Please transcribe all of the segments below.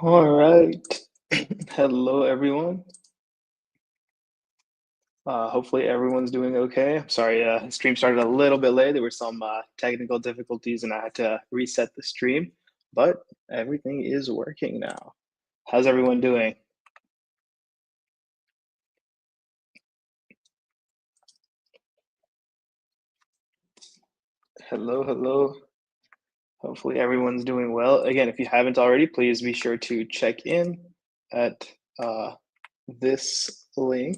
All right. Hello, everyone. Hopefully everyone's doing okay. I'm sorry, stream started a little bit late. There were some technical difficulties and I had to reset the stream, but everything is working now. How's everyone doing? Hello, hello. Hopefully everyone's doing well. Again, if you haven't already, please be sure to check in at this link.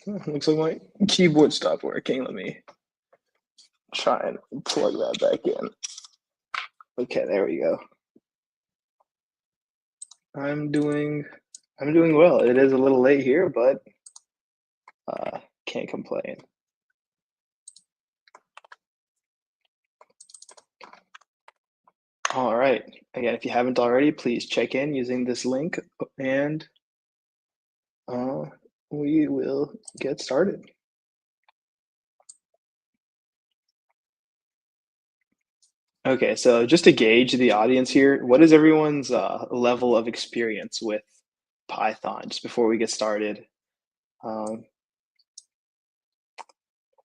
Looks like my keyboard stopped working. Let me try and plug that back in. Okay, there we go. I'm doing I'm doing well. It is a little late here, but can't complain. All right. Again, if you haven't already, please check in using this link and uh, we will get started. Okay, so just to gauge the audience here, what is everyone's level of experience with Python just before we get started? Um,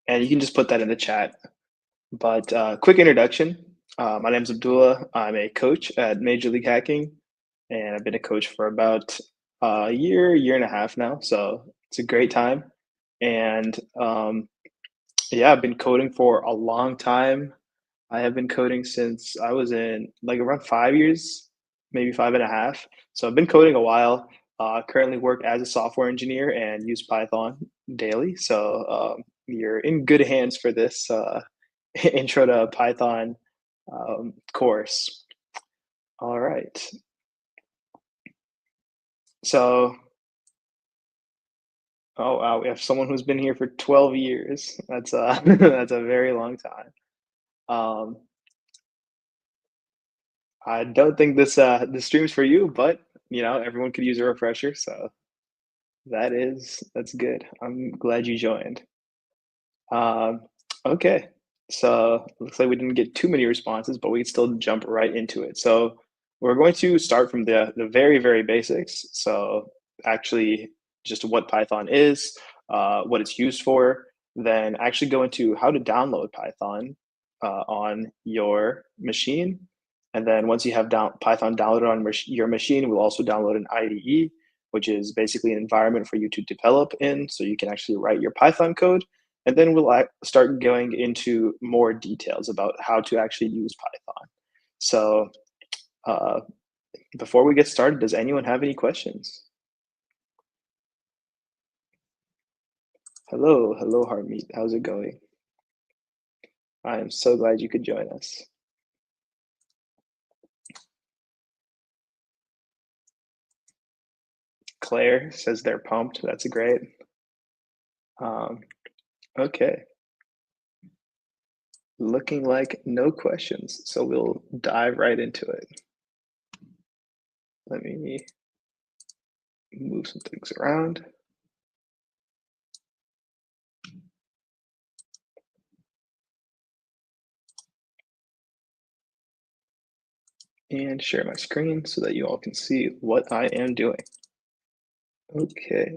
and you can just put that in the chat. But quick introduction. My name is Abdullah. I'm a coach at Major League Hacking, and I've been a coach for about a year and a half now. So it's a great time. And yeah, I've been coding for a long time. I have been coding since I was in like around 5 years, maybe five and a half. So I've been coding a while. Currently work as a software engineer and use Python daily. So you're in good hands for this intro to Python course. All right. So, oh wow, we have someone who's been here for 12 years. That's that's a very long time. Um, I don't think this stream's for you, but everyone could use a refresher, so that's good. I'm glad you joined. Um, okay, so looks like we didn't get too many responses, but we can still jump right into it. So we're going to start from the very basics. So actually, just what Python is, what it's used for, then actually go into how to download Python on your machine. And then once you have Python downloaded on your machine, we'll also download an IDE, which is basically an environment for you to develop in, so you can actually write your Python code. And then we'll start going into more details about how to actually use Python. So uh, before we get started, does anyone have any questions? Hello, hello, Harmeet. How's it going? I am so glad you could join us. Claire says they're pumped. That's great. Um, okay. Looking like no questions, so we'll dive right into it. Let me move some things around. And share my screen so that you all can see what I am doing. Okay.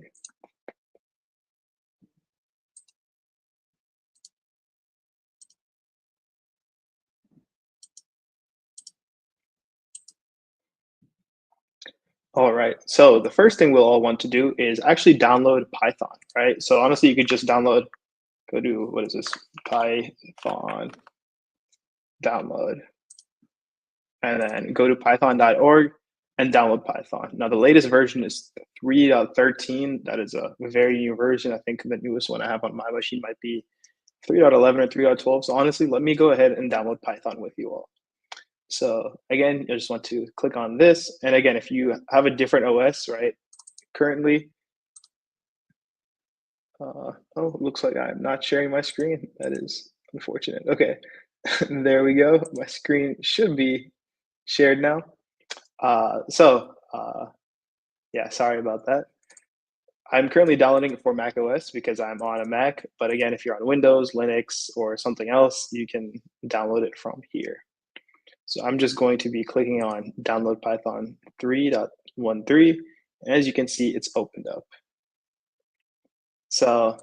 All right. So the first thing we'll all want to do is actually download Python, right? So honestly, you could just go to, what is this? Python download, and then go to python.org and download Python. Now, the latest version is 3.13. That is a very new version. I think the newest one I have on my machine might be 3.11 or 3.12. So honestly, let me go ahead and download Python with you all. So again, I just want to click on this. And again, if you have a different OS, right, currently, oh, looks like I'm not sharing my screen. That is unfortunate. Okay, there we go. My screen should be shared now. Yeah, sorry about that. I'm currently downloading it for Mac OS because I'm on a Mac. But again, if you're on Windows, Linux, or something else, you can download it from here. So I'm just going to be clicking on download Python 3.13. And as you can see, it's opened up. So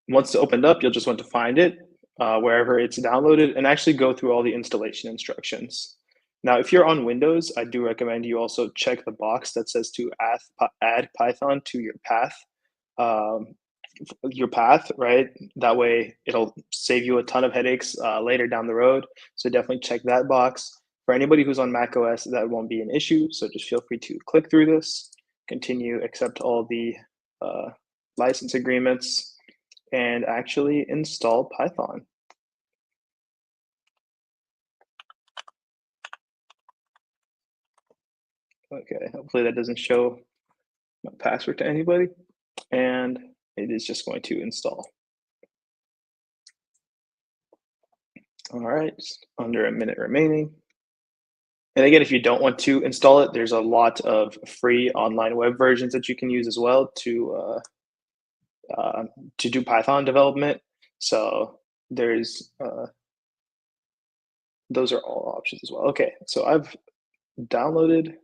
once it's opened up, you'll just want to find it wherever it's downloaded and actually go through all the installation instructions. Now, if you're on Windows, I do recommend you also check the box that says to add Python to your path, right? That way it'll save you a ton of headaches later down the road. So definitely check that box. For anybody who's on Mac OS, that won't be an issue. So just feel free to click through this, continue, accept all the license agreements, and actually install Python. Okay, hopefully that doesn't show my password to anybody. And it is just going to install. All right, just under a minute remaining. And again, if you don't want to install it, there's a lot of free online web versions that you can use as well to do Python development. So there's those are all options as well. Okay, so I've downloaded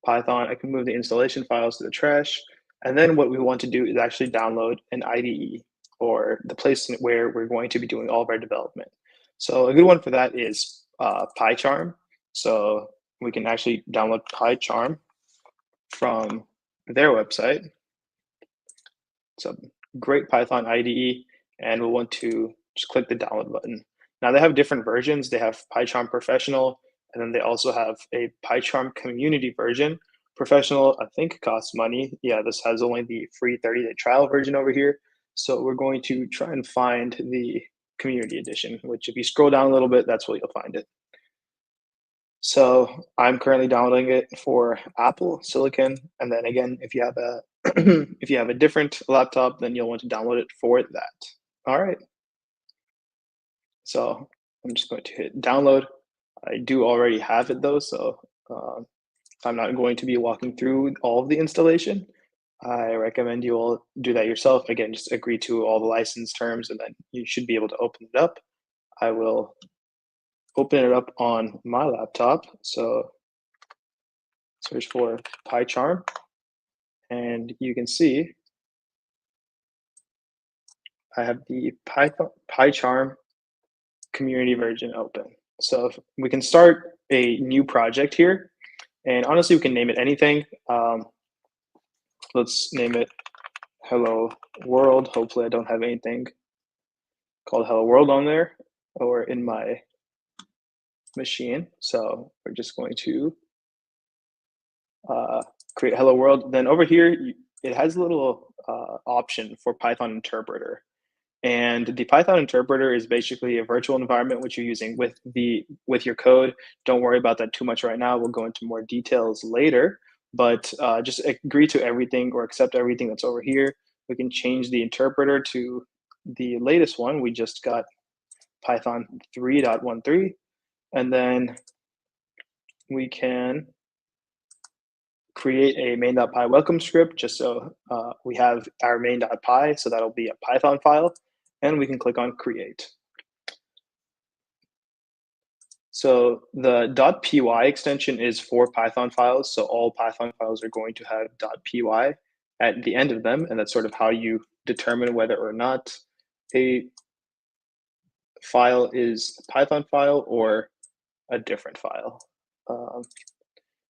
Python. I can move the installation files to the trash. And then what we want to do is actually download an IDE, or the place where we're going to be doing all of our development. So a good one for that is PyCharm. So we can actually download PyCharm from their website. It's a great Python IDE, and we'll want to just click the download button. Now they have different versions. They have PyCharm Professional, and then they also have a PyCharm Community version. Professional, I think, costs money. Yeah, this has only the free 30-day trial version over here. So we're going to try and find the Community Edition, which if you scroll down a little bit, that's where you'll find it. So I'm currently downloading it for Apple Silicon, and then again, if you have a if you have a different laptop, then you'll want to download it for that. All right. So I'm just going to hit download. I do already have it though, so I'm not going to be walking through all of the installation. I recommend you all do that yourself. Again, just agree to all the license terms, and then you should be able to open it up. I will open it up on my laptop. So search for PyCharm, and you can see I have the PyCharm community version open. So if we can start a new project here, and honestly, we can name it anything. Let's name it Hello World. Hopefully, I don't have anything called Hello World on there or in my machine. So we're just going to create Hello World. Then over here, it has a little option for Python interpreter. And the Python interpreter is basically a virtual environment which you're using with your code. Don't worry about that too much right now. We'll go into more details later, but just agree to everything or accept everything that's over here. We can change the interpreter to the latest one. We just got Python 3.13, and then we can create a main.py welcome script just so we have our main.py, so that'll be a Python file, and we can click on create. So the .py extension is for Python files, so all Python files are going to have .py at the end of them, and that's sort of how you determine whether or not a file is a Python file or a different file.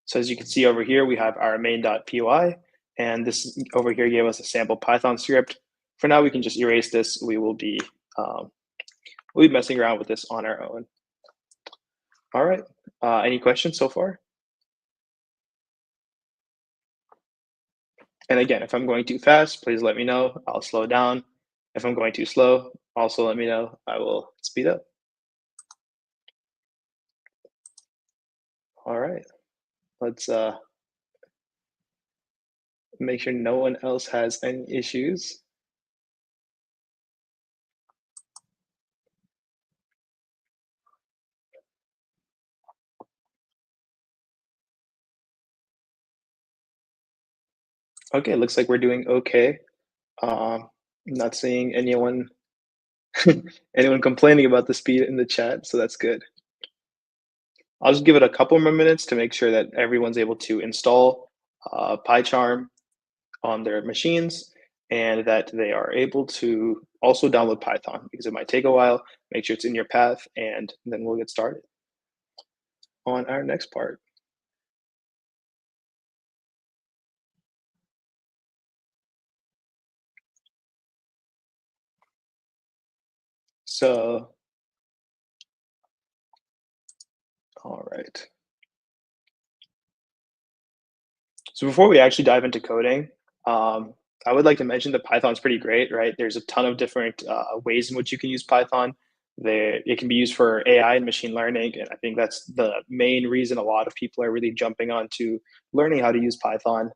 So as you can see over here, we have our main.py, and this over here gave us a sample Python script. For now, we can just erase this. We'll be messing around with this on our own. All right. Any questions so far? And again, if I'm going too fast, please let me know. I'll slow down. If I'm going too slow, also let me know. I will speed up. All right. Let's make sure no one else has any issues. Okay, looks like we're doing okay. Not seeing anyone anyone complaining about the speed in the chat, so that's good. I'll just give it a couple more minutes to make sure that everyone's able to install PyCharm on their machines and that they are able to also download Python because it might take a while. Make sure it's in your path, and then we'll get started on our next part. So, all right. So before we actually dive into coding, um, I would like to mention that Python's pretty great, right? There's a ton of different ways in which you can use Python. It can be used for AI and machine learning, and I think that's the main reason a lot of people are really jumping on to learning how to use Python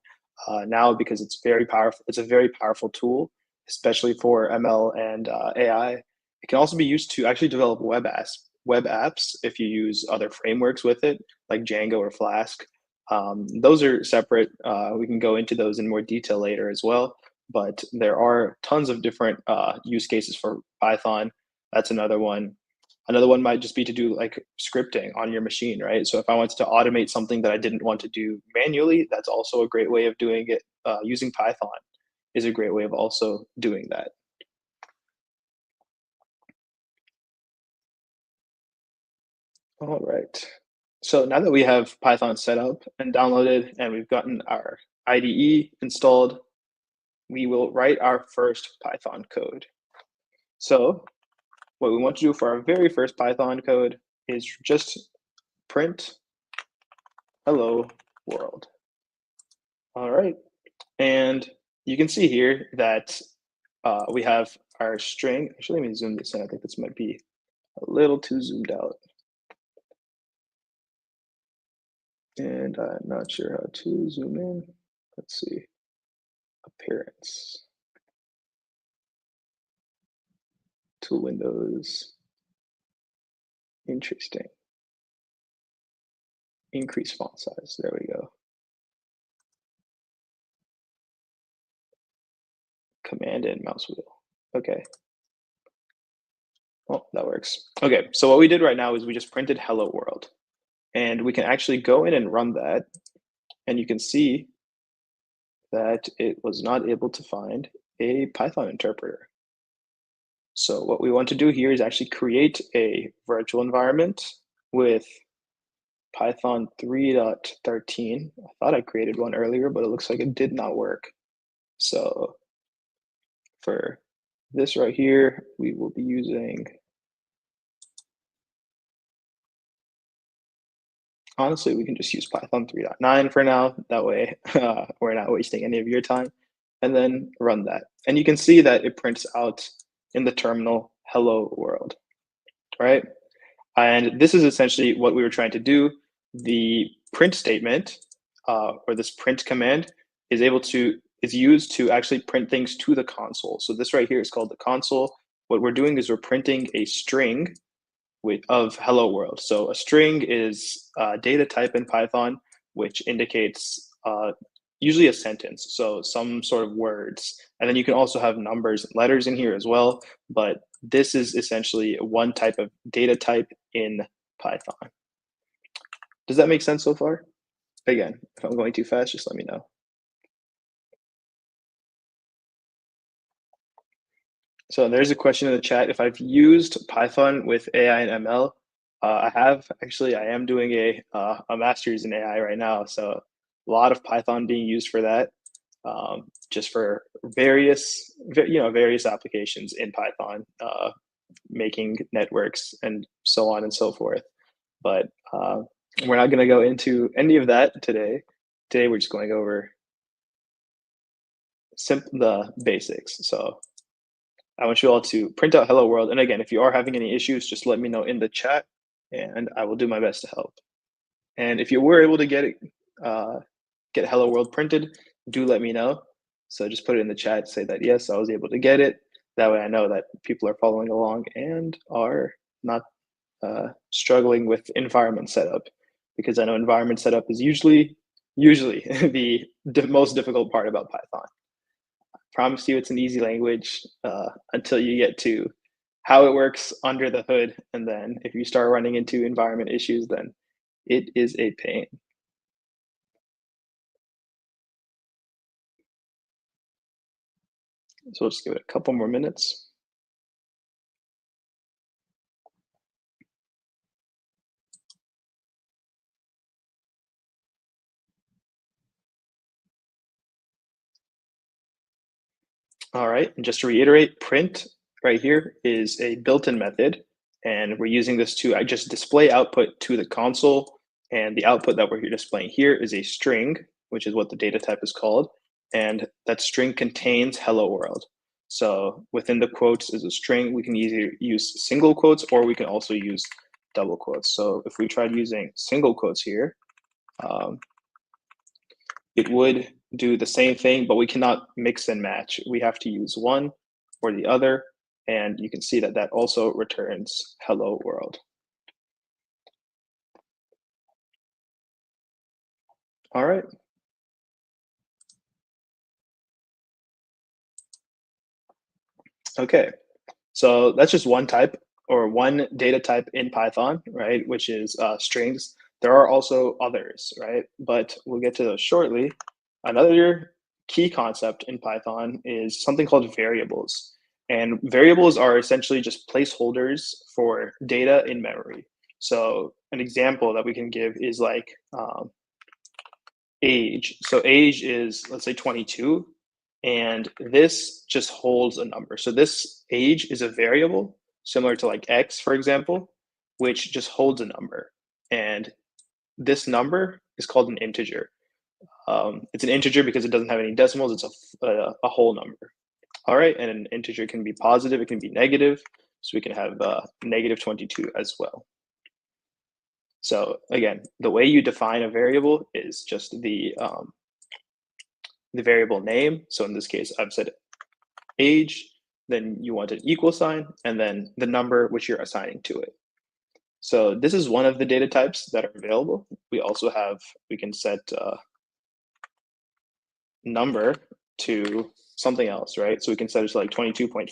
now because it's very powerful. It's a very powerful tool, especially for ML and AI. It can also be used to actually develop web apps if you use other frameworks with it, like Django or Flask. Those are separate. We can go into those in more detail later as well. But there are tons of different use cases for Python. That's another one. Another one might just be to do like scripting on your machine, right? So if I wanted to automate something that I didn't want to do manually, that's also a great way of doing it. Using Python is a great way of also doing that. All right. So now that we have Python set up and downloaded and we've gotten our IDE installed, we will write our first Python code. So what we want to do for our very first Python code is just print hello world. All right. And you can see here that we have our string. Actually, let me zoom this in. I think this might be a little too zoomed out. And I'm not sure how to zoom in. Let's see. Appearance. Tool windows. Interesting. Increase font size. There we go. Command and mouse wheel. Okay. Well, that works. Okay, so what we did right now is we just printed hello world. And we can actually go in and run that. And you can see that it was not able to find a Python interpreter. So what we want to do here is actually create a virtual environment with Python 3.13. I thought I created one earlier, but it looks like it did not work. So for this right here, we will be using, honestly, we can just use Python 3.9 for now. That way, we're not wasting any of your time. And then run that. And you can see that it prints out in the terminal, hello world, right? And this is essentially what we were trying to do. The print statement, or this print command, is used to actually print things to the console. So this right here is called the console. What we're doing is we're printing a string of hello world. So a string is a data type in Python, which indicates usually a sentence, so some sort of words. And then you can also have numbers and letters in here as well. But this is essentially one type of data type in Python. Does that make sense so far? Again, if I'm going too fast, just let me know. So there's a question in the chat. If I've used Python with AI and ML, I have actually. I am doing a master's in AI right now, so a lot of Python being used for that, just for various applications in Python, making networks and so on and so forth. But we're not going to go into any of that today. Today we're just going over the basics. So I want you all to print out hello world. And again, if you are having any issues, just let me know in the chat and I will do my best to help. And if you were able to get hello world printed, do let me know. So just put it in the chat, say that, yes, I was able to get it. That way I know that people are following along and are not struggling with environment setup, because I know environment setup is usually usually the most difficult part about Python. Promise you it's an easy language until you get to how it works under the hood. And then if you start running into environment issues, then it is a pain. So let's give it a couple more minutes. All right, and just to reiterate, print right here is a built-in method, and we're using this to just display output to the console, and the output that we're displaying here is a string, which is what the data type is called, and that string contains hello world. So within the quotes is a string. We can either use single quotes or we can also use double quotes. So if we tried using single quotes here, um, it would do the same thing, but we cannot mix and match. We have to use one or the other, and you can see that that also returns hello world. All right. Okay. So that's just one type or one data type in Python, right? Which is strings. There are also others, right? But we'll get to those shortly. Another key concept in Python is something called variables. And variables are essentially just placeholders for data in memory. So an example that we can give is like age. So age is, let's say, 22, and this just holds a number. So this age is a variable similar to like X, for example, which just holds a number. And this number is called an integer. It's an integer because it doesn't have any decimals. It's a whole number. All right, and an integer can be positive, it can be negative. So we can have negative 22 as well. So again, the way you define a variable is just the variable name. So in this case, I've said age, then you want an equal sign, and then the number which you're assigning to it. So this is one of the data types that are available. We also have, we can set number to something else, right? So we can set it to like 22.5.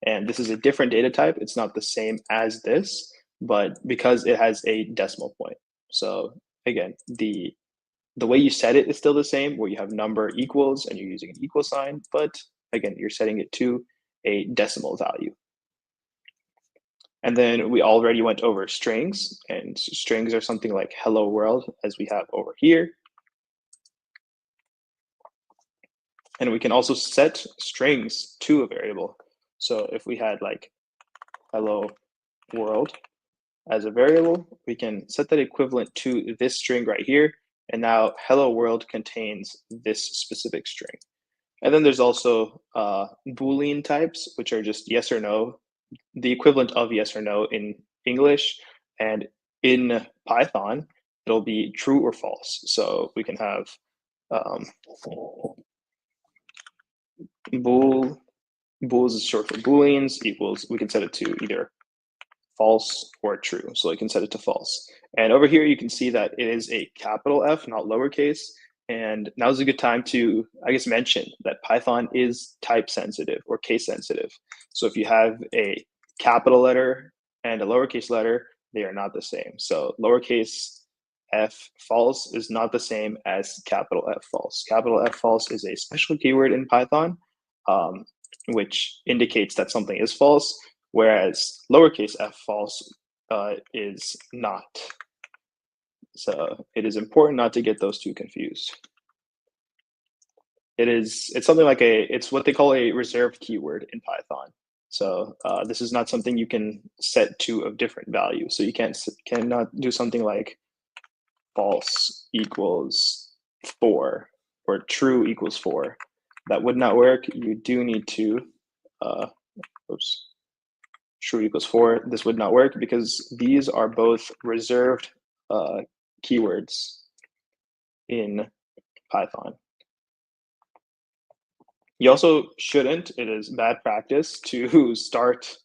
And this is a different data type. It's not the same as this, but because it has a decimal point. So again, the way you set it is still the same, where you have number equals and you're using an equal sign, but again, you're setting it to a decimal value. And then we already went over strings, and strings are something like hello world, as we have over here. And we can also set strings to a variable. So if we had like hello world as a variable, we can set that equivalent to this string right here. And now hello world contains this specific string. And then there's also Boolean types, which are just yes or no, the equivalent of yes or no in English. And in Python, it'll be true or false. So we can have bool is short for booleans, equals, we can set it to either false or true. So you can set it to false. And over here, you can see that it is a capital F, not lowercase. And now's a good time to, I guess, mention that Python is type sensitive or case sensitive. So if you have a capital letter and a lowercase letter, they are not the same. So lowercase f false is not the same as capital F false. Capital F false is a special keyword in Python, which indicates that something is false, whereas lowercase f false is not. So it is important not to get those two confused. It's something like it's what they call a reserved keyword in Python. So this is not something you can set to a different value. So you cannot do something like false equals 4 or true equals 4. That would not work. You do need to, oops, true equals 4. This would not work because these are both reserved keywords in Python. You also shouldn't, it is bad practice to start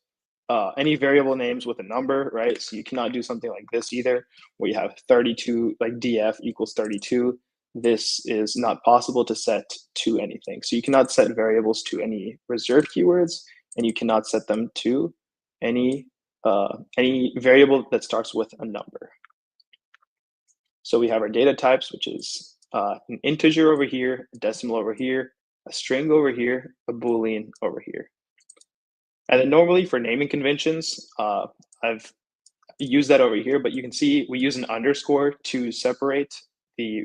any variable names with a number, right? So you cannot do something like this either, where you have 32, like df equals 32. this is not possible to set to anything. So you cannot set variables to any reserved keywords, and you cannot set them to any variable that starts with a number. So we have our data types, which is an integer over here, a decimal over here, a string over here, a Boolean over here. And then normally for naming conventions, I've used that over here, but you can see we use an underscore to separate the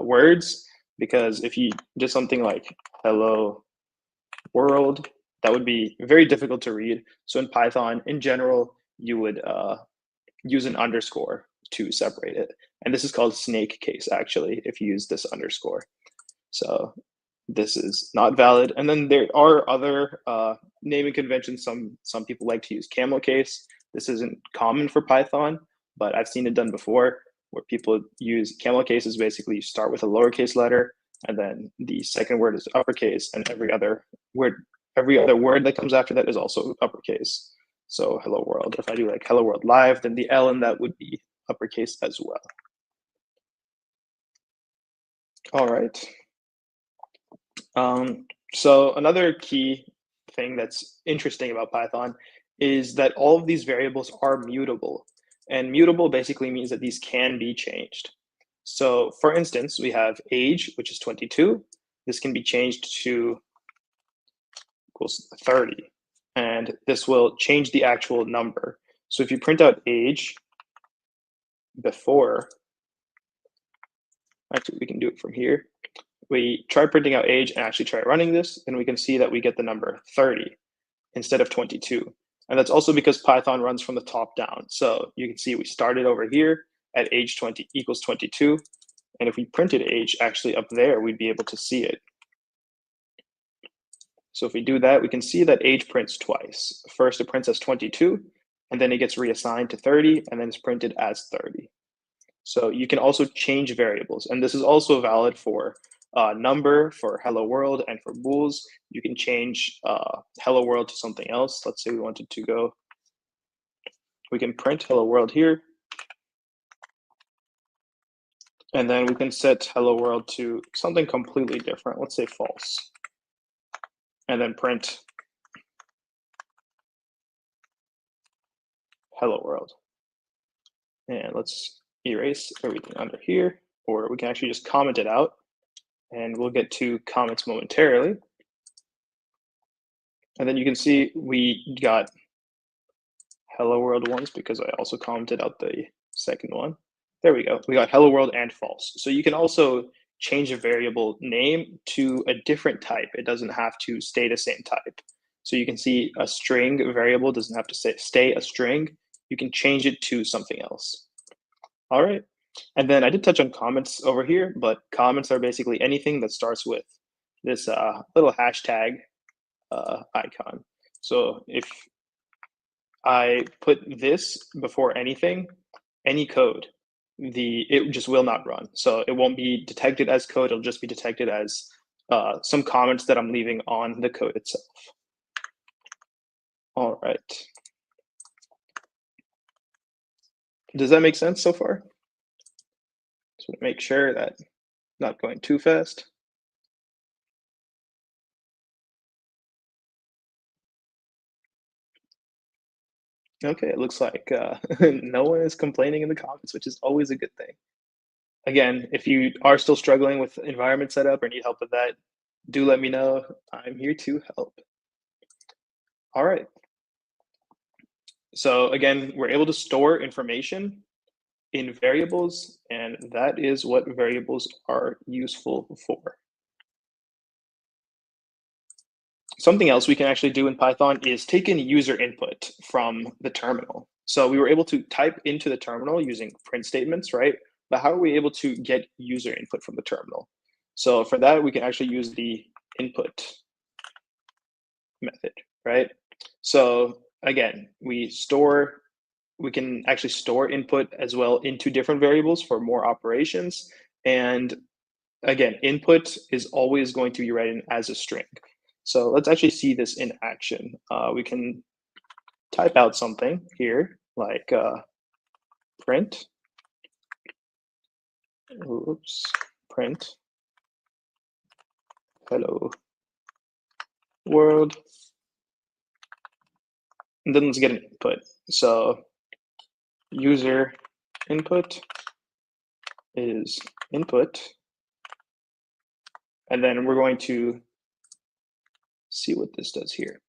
words, because if you did something like hello world, that would be very difficult to read. So in Python, in general, you would use an underscore to separate it. And this is called snake case, actually, if you use this underscore. So this is not valid. And then there are other naming conventions. Some people like to use camel case. This isn't common for Python, but I've seen it done before, where people use camel case is basically you start with a lowercase letter, and then the second word is uppercase, and every other word that comes after that is also uppercase. So hello world, if I do like hello world live, then the L in that would be uppercase as well. All right. So another key thing that's interesting about Python is that all of these variables are mutable. And mutable basically means that these can be changed. So for instance, we have age, which is 22. This can be changed to equals 30. And this will change the actual number. So if you print out age before, actually we can do it from here. We try printing out age and actually try running this, and we can see that we get the number 30 instead of 22. And that's also because Python runs from the top down. So you can see we started over here at age 20 equals 22. And if we printed age actually up there, we'd be able to see it. So if we do that, we can see that age prints twice. First, it prints as 22, and then it gets reassigned to 30, and then it's printed as 30. So you can also change variables. And this is also valid for number, for hello world, and for bools. You can change hello world to something else. Let's say we wanted to go, we can print hello world here. And then we can set hello world to something completely different. Let's say false. And then print hello world. And let's erase everything under here, or we can actually just comment it out. And we'll get to comments momentarily. And then you can see we got hello world once because I also commented out the second one. There we go. We got hello world and false. So you can also change a variable name to a different type. It doesn't have to stay the same type. So you can see a string variable doesn't have to stay a string. You can change it to something else. All right. And then I did touch on comments over here, but comments are basically anything that starts with this little hashtag icon. So if I put this before anything, any code, it just will not run. So it won't be detected as code. It'll just be detected as some comments that I'm leaving on the code itself. All right. Does that make sense so far? So make sure that I'm not going too fast. Okay, it looks like no one is complaining in the comments, which is always a good thing. Again, if you are still struggling with environment setup or need help with that, do let me know. I'm here to help. All right. So again, we're able to store information in variables, and that is what variables are useful for. Something else we can actually do in Python is take in user input from the terminal. So we were able to type into the terminal using print statements, right? But how are we able to get user input from the terminal? So for that, we can actually use the input method, right? So again, we can actually store input as well into different variables for more operations. And again, input is always going to be written as a string. So let's actually see this in action. We can type out something here like print, print hello world, and then let's get an input. So user input is input, and then we're going to see what this does here.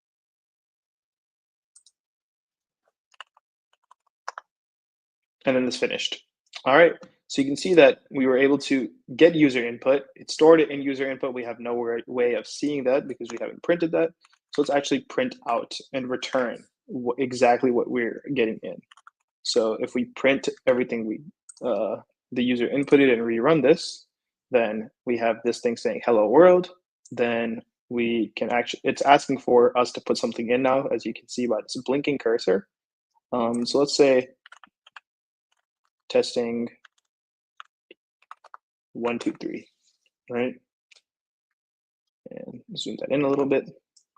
And then it's finished. All right, so you can see that we were able to get user input. It stored it in user input. We have no way of seeing that because we haven't printed that. So let's actually print out and return exactly what we're getting in. So if we print everything the user inputted and rerun this, then we have this thing saying hello world. Then we can actually, it's asking for us to put something in now, as you can see by this blinking cursor. So let's say testing 1, 2, 3, right? And zoom that in a little bit.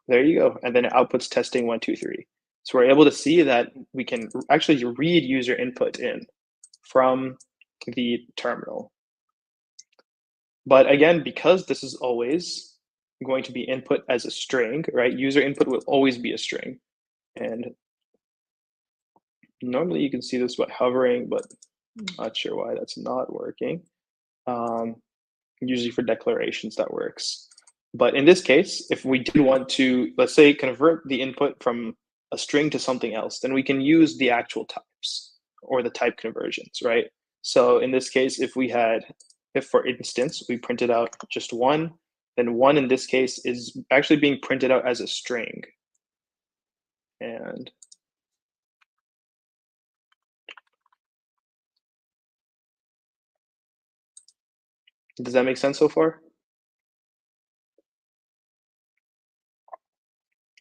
There you go. And then it outputs testing 1, 2, 3. So we're able to see that we can actually read user input in from the terminal. But again, because this is always going to be input as a string, right? User input will always be a string. And normally you can see this by hovering, but I'm not sure why that's not working. Usually for declarations that works. But in this case, if we did want to, let's say, convert the input from a string to something else, then we can use the actual types or the type conversions, right? So in this case, if for instance, we printed out just 1, then 1 in this case is actually being printed out as a string. And does that make sense so far?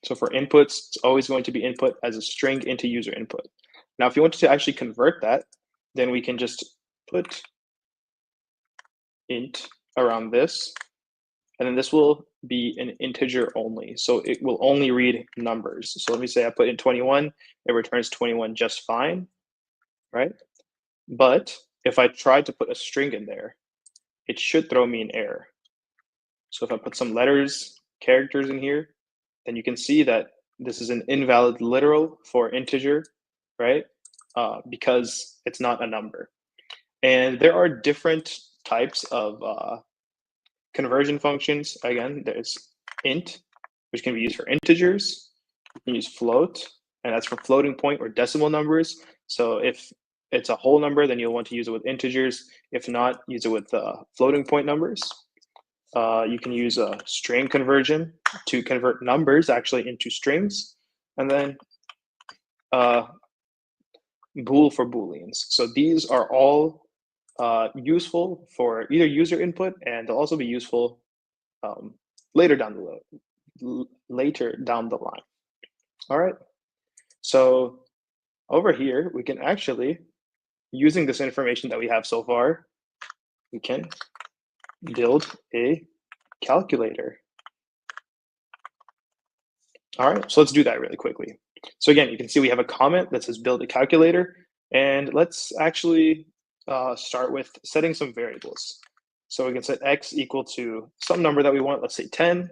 So for inputs, it's always going to be input as a string into user input. Now, if you wanted to actually convert that, then we can just put int around this, and then this will be an integer only. So it will only read numbers. So let me say I put in 21, it returns 21 just fine, right? But if I try to put a string in there, it should throw me an error. So if I put some letters, characters in here, then you can see that this is an invalid literal for integer, right? Because it's not a number. And there are different types of conversion functions. Again, there's int, which can be used for integers. You can use float, and that's for floating point or decimal numbers. So if it's a whole number, then you'll want to use it with integers. If not, use it with floating point numbers. You can use a string conversion to convert numbers actually into strings, and then bool for booleans. So these are all useful for either user input, and they'll also be useful later down the line. All right. So over here, we can actually, using this information that we have so far, we can build a calculator. All right, so let's do that really quickly. So again, you can see we have a comment that says build a calculator, and let's actually start with setting some variables. So we can set x equal to some number that we want, let's say 10.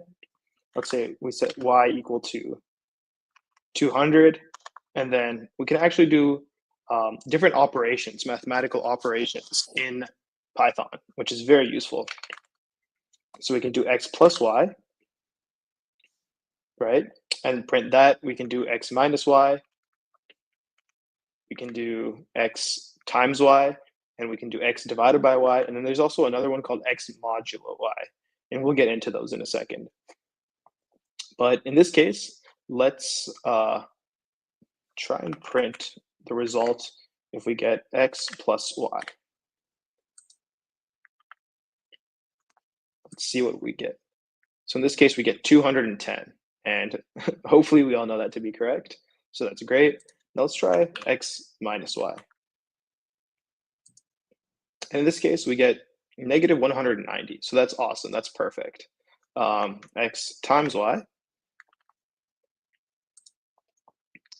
Let's say we set y equal to 200, and then we can actually do different operations, mathematical operations in Python, which is very useful. So we can do x plus y, right? And print that. We can do x minus y. We can do x times y, and we can do x divided by y. And then there's also another one called x modulo y, and we'll get into those in a second. But in this case, let's try and print the result if we get x plus y. Let's see what we get. So in this case, we get 210, and hopefully we all know that to be correct. So that's great. Now let's try x minus y. And in this case, we get negative 190. So that's awesome. That's perfect. X times y.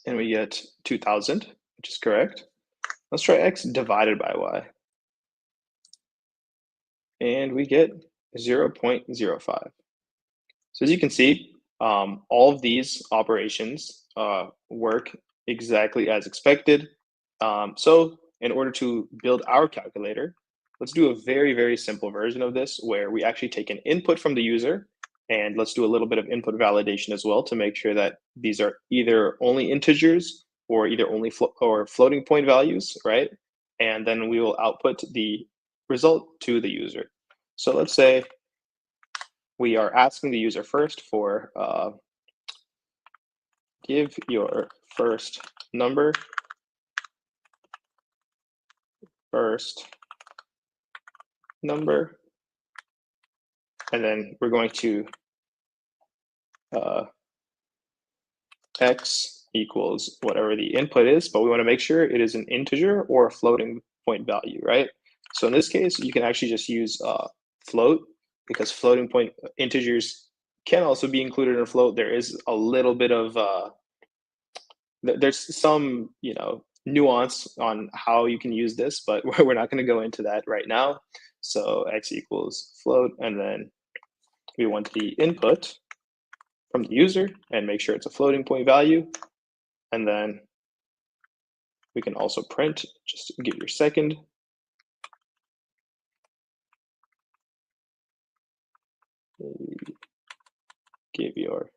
And we get 2000, which is correct. Let's try x divided by y. and we get 0.05. So as you can see, all of these operations work exactly as expected. So in order to build our calculator, let's do a very, very simple version of this where we actually take an input from the user, and let's do a little bit of input validation as well to make sure that these are either only integers or either only floating point values, right? And then we will output the result to the user. So let's say we are asking the user first for give your first number, first number, and then we're going to uh, x equals whatever the input is, but we want to make sure it is an integer or a floating point value, right? So in this case, you can actually just use float, because floating point integers can also be included in a float. There is a little bit of there's some nuance on how you can use this, but we're not going to go into that right now. So x equals float, and then we want the input from the user and make sure it's a floating point value. And then we can also print, just give your second. Give your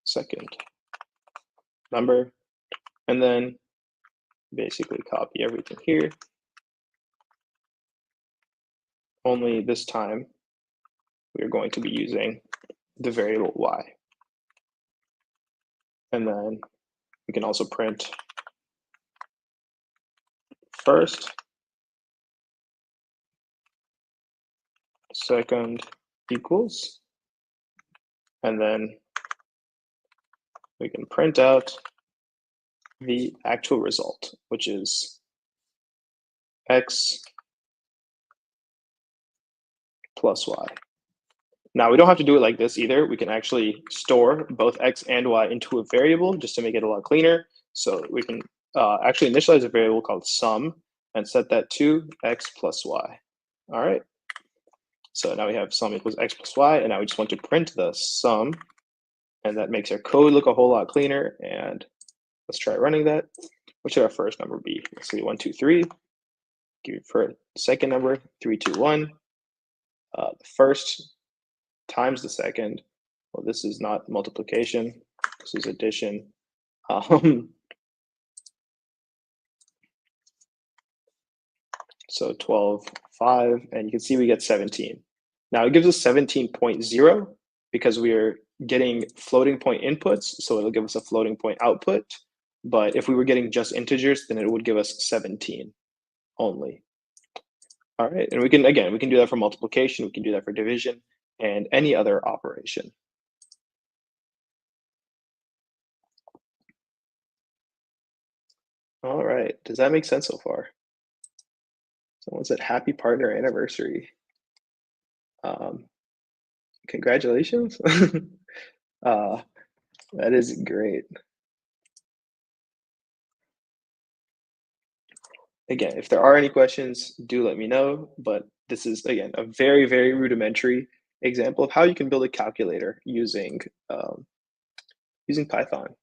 second number, and then basically copy everything here. Only this time we're going to be using the variable y. And then we can also print first, second equals, and then we can print out the actual result, which is x plus y. Now, we don't have to do it like this either. We can actually store both x and y into a variable just to make it a lot cleaner. So we can actually initialize a variable called sum and set that to x plus y. All right. So now we have sum equals x plus y, and now we just want to print the sum, and that makes our code look a whole lot cleaner. And let's try running that. What should our first number be? Let's see, 1, 2, 3. Give it for second number, 3, 2, 1. The first times the second. Well, this is not multiplication. This is addition. So 12, 5, and you can see we get 17. Now it gives us 17.0 because we are getting floating point inputs, so it'll give us a floating point output. But if we were getting just integers, then it would give us 17 only. All right, and we can do that for multiplication, we can do that for division, and any other operation. All right, does that make sense so far? Someone said happy partner anniversary. Congratulations. That is great. Again, if there are any questions, do let me know, but this is, again, a very, very rudimentary example of how you can build a calculator using Python.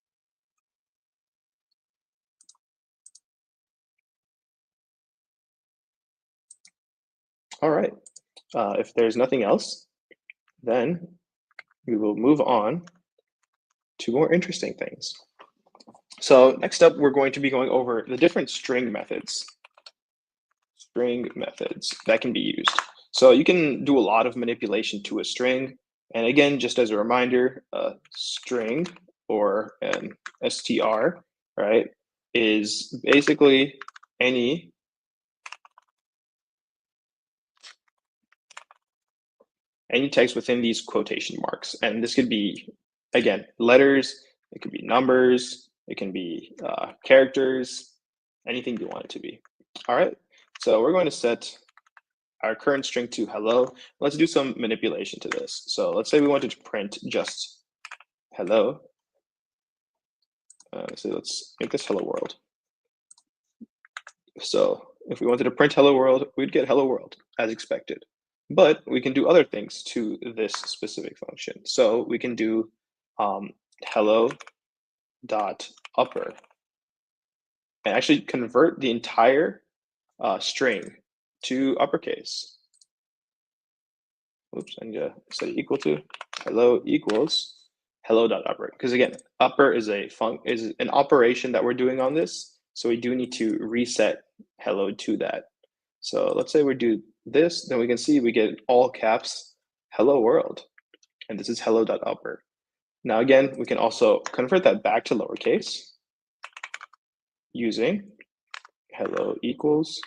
All right, if there's nothing else, then we will move on to more interesting things. So next up, we're going to be going over the different string methods that can be used. So you can do a lot of manipulation to a string. And again, just as a reminder, a string or an str, right, is basically any text within these quotation marks. And this could be, again, letters, it could be numbers, it can be characters, anything you want it to be. All right, so we're going to set our current string to hello. Let's do some manipulation to this. So let's say we wanted to print just hello. So let's make this hello world. So if we wanted to print hello world, we'd get hello world as expected. But we can do other things to this specific function. So we can do hello dot upper and actually convert the entire string to uppercase. Oops, I need to set it equal to hello equals hello dot upper. Because again, upper is is an operation that we're doing on this. So we do need to reset hello to that. So let's say we do this, then we can see we get all caps hello world. And this is hello dot upper. Now again, we can also convert that back to lowercase using hello equals,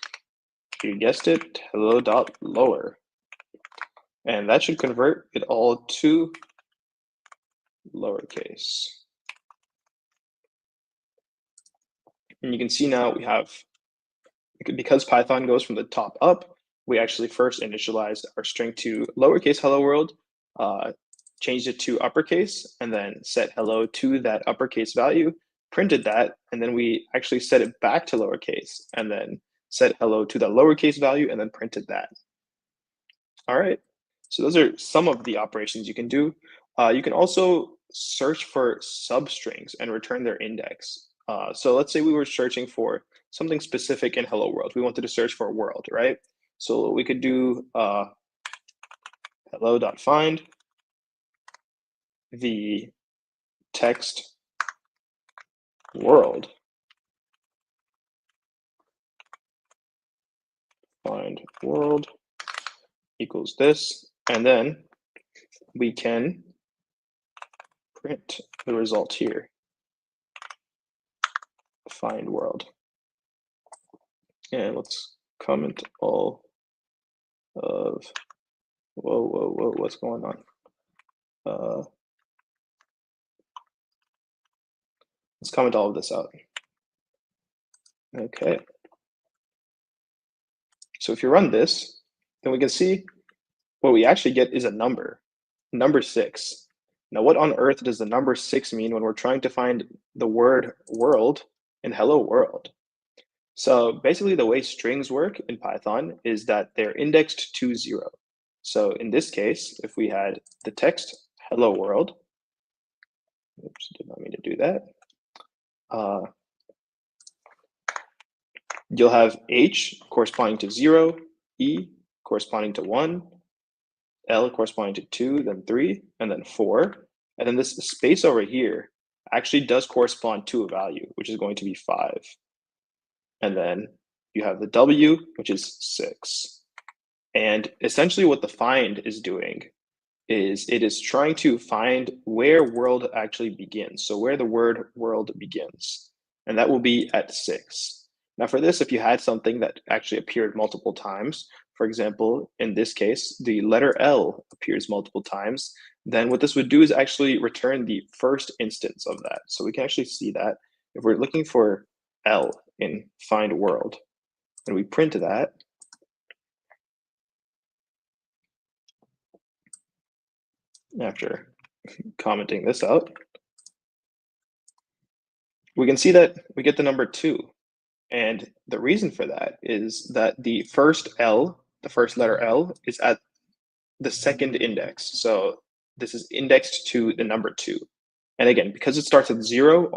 you guessed it, hello dot lower. And that should convert it all to lowercase. And you can see now we have, because Python goes from the top up, we actually first initialized our string to lowercase hello world, changed it to uppercase, and then set hello to that uppercase value, printed that, and then we actually set it back to lowercase, and then set hello to the lowercase value, and then printed that. All right, so those are some of the operations you can do. You can also search for substrings and return their index. So let's say we were searching for something specific in hello world. We wanted to search for a world, right? So we could do hello.find the text world. Find world equals this, and then we can print the result here. Find world. And let's comment all of, whoa, what's going on? Let's comment all of this out. Okay. So if you run this, then we can see what we actually get is a number 6. Now, what on earth does the number 6 mean when we're trying to find the word world in hello world? So basically the way strings work in Python is that they're indexed to 0. So in this case, if we had the text hello world, oops, did not mean to do that. You'll have H corresponding to 0, E corresponding to 1, L corresponding to 2, then 3, and then 4. And then this space over here actually does correspond to a value, which is going to be 5. And then you have the W, which is 6. And essentially what the find is doing is it is trying to find where world actually begins. So where the word world begins. And that will be at 6. Now for this, if you had something that actually appeared multiple times, for example, in this case, the letter L appears multiple times, then what this would do is actually return the first instance of that. So we can actually see that if we're looking for L in find world, and we print that, after commenting this out, we can see that we get the number 2. And the reason for that is that the first L, the first letter L, is at the second index. So this is indexed to the number 2. And again, because it starts at 0,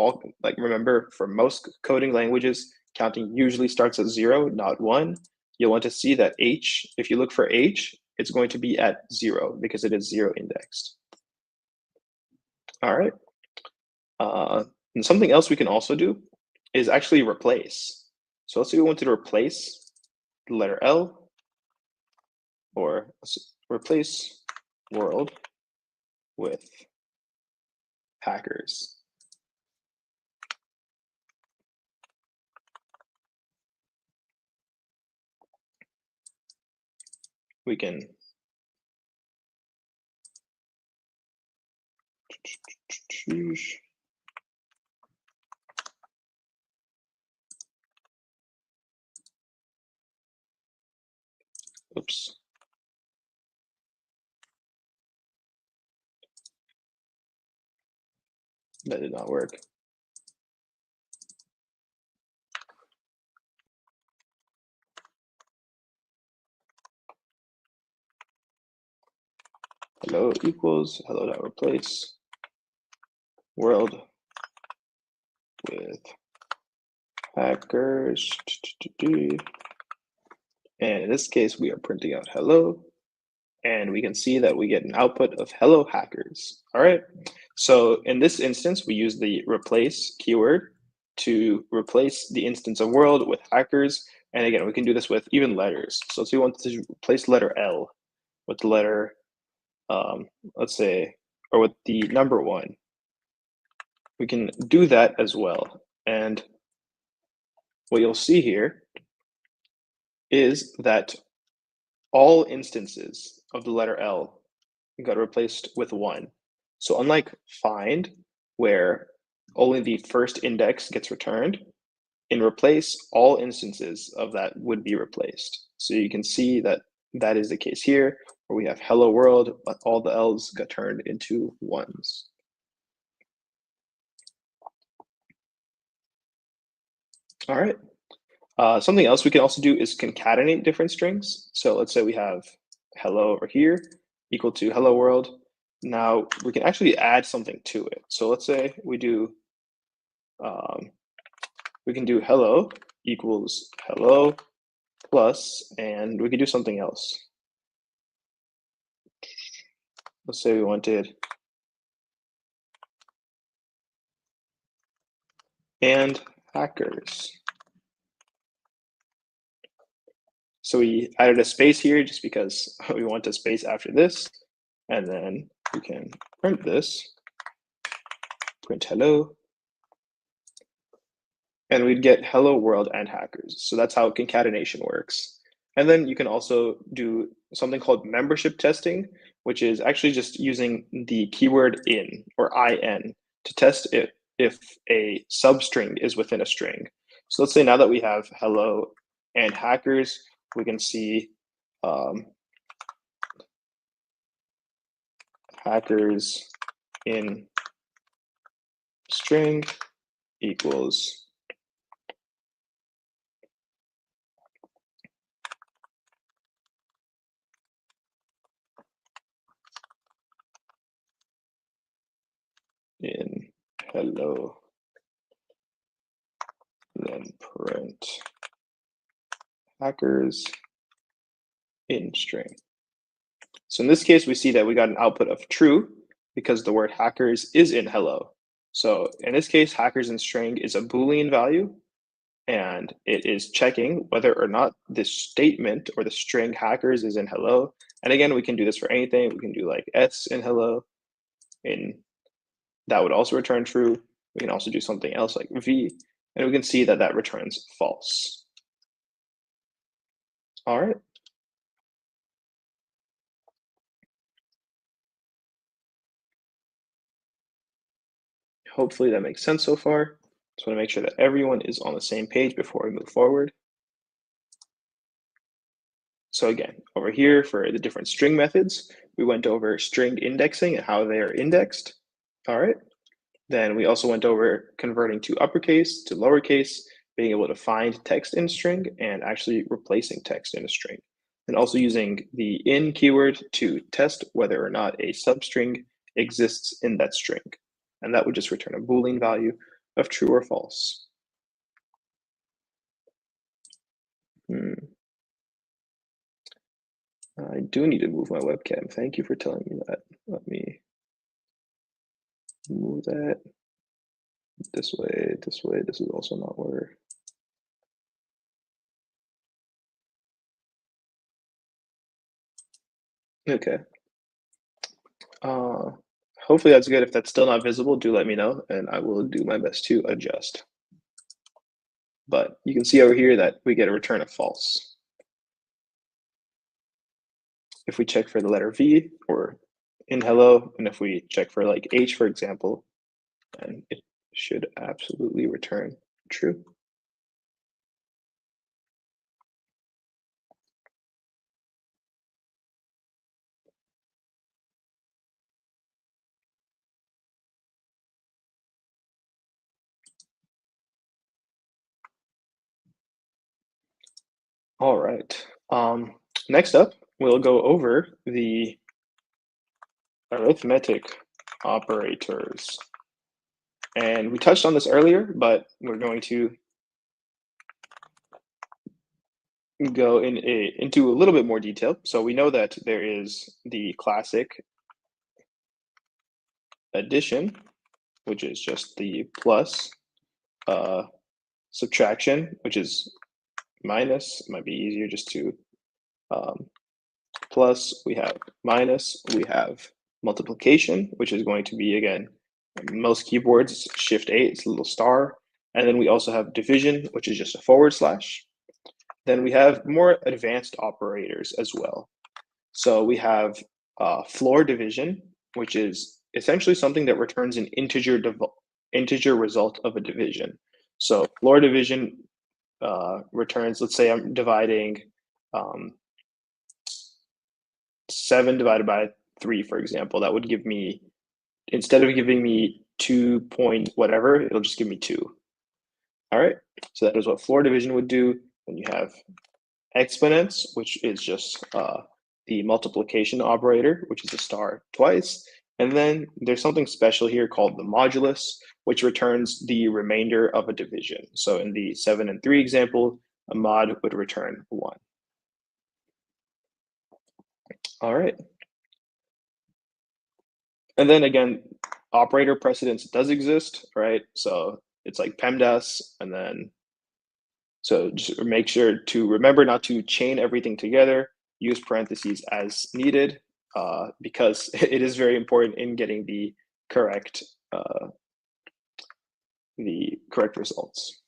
like remember, for most coding languages, counting usually starts at 0, not 1. You'll want to see that H, if you look for H, it's going to be at 0 because it is 0 indexed. All right. And something else we can also do is actually replace. So let's say we wanted to replace the letter L, or replace world with hackers. We can choose. Oops. That did not work. hello equals hello.replace world with hackers. And in this case, we are printing out hello. And we can see that we get an output of hello hackers. All right. So in this instance, we use the replace keyword to replace the instance of world with hackers. And again, we can do this with even letters. So if we want to replace letter L with the letter, let's say, or with the number 1, we can do that as well. And what you'll see here is that all instances of the letter L got replaced with 1. So unlike find, where only the first index gets returned, in replace, all instances of that would be replaced. So you can see that that is the case here, where we have hello world, but all the L's got turned into 1s. All right. Something else we can also do is concatenate different strings. So let's say we have hello over here equal to hello world. Now we can actually add something to it. So let's say we do, we can do hello equals hello plus, and we could do something else. Let's say we wanted and hackers. So we added a space here just because we want a space after this. And then we can print this, print hello, and we'd get hello world and hackers. So that's how concatenation works. And then you can also do something called membership testing, which is actually just using the keyword in or in to test if a substring is within a string. So let's say now that we have hello and hackers, we can see hackers in string equals in hello, then print hackers in string. So in this case, we see that we got an output of true because the word hackers is in hello. So in this case, hackers in string is a Boolean value, and it is checking whether or not this statement or the string hackers is in hello. And again, we can do this for anything. We can do like s in hello, and that would also return true. We can also do something else like v, and we can see that that returns false. All right. Hopefully that makes sense so far. Just want to make sure that everyone is on the same page before we move forward. So again, over here for the different string methods, we went over string indexing and how they are indexed. All right. Then we also went over converting to uppercase to lowercase, being able to find text in a string and actually replacing text in a string. And also using the in keyword to test whether or not a substring exists in that string. And that would just return a Boolean value of true or false. I do need to move my webcam. Thank you for telling me that. Let me move that this way, this way. This is also not where. Okay. Hopefully that's good. If that's still not visible, do let me know and I will do my best to adjust. But you can see over here that we get a return of false. If we check for the letter V or in hello, and if we check for like H, for example, then it should absolutely return true. All right. Next up, we'll go over the arithmetic operators. And we touched on this earlier, but we're going to go into a little bit more detail. So we know that there is the classic addition, which is just the plus, subtraction, which is minus. It might be easier just to plus, we have minus, we have multiplication, which is going to be, again, most keyboards, Shift 8, it's a little star. And then we also have division, which is just a forward slash. Then we have more advanced operators as well. So we have floor division, which is essentially something that returns an integer result of a division. So floor division returns, let's say I'm dividing 7 divided by 3, for example. That would give me, instead of giving me 2 point whatever, it'll just give me 2. All right, so that is what floor division would do. Then you have exponents, which is just the multiplication operator, which is a star twice. And then there's something special here called the modulus, which returns the remainder of a division. So in the 7 and 3 example, a mod would return 1. All right. And then again, operator precedence does exist, right? So it's like PEMDAS, and then so just make sure to remember not to chain everything together, use parentheses as needed, because it is very important in getting the correct results.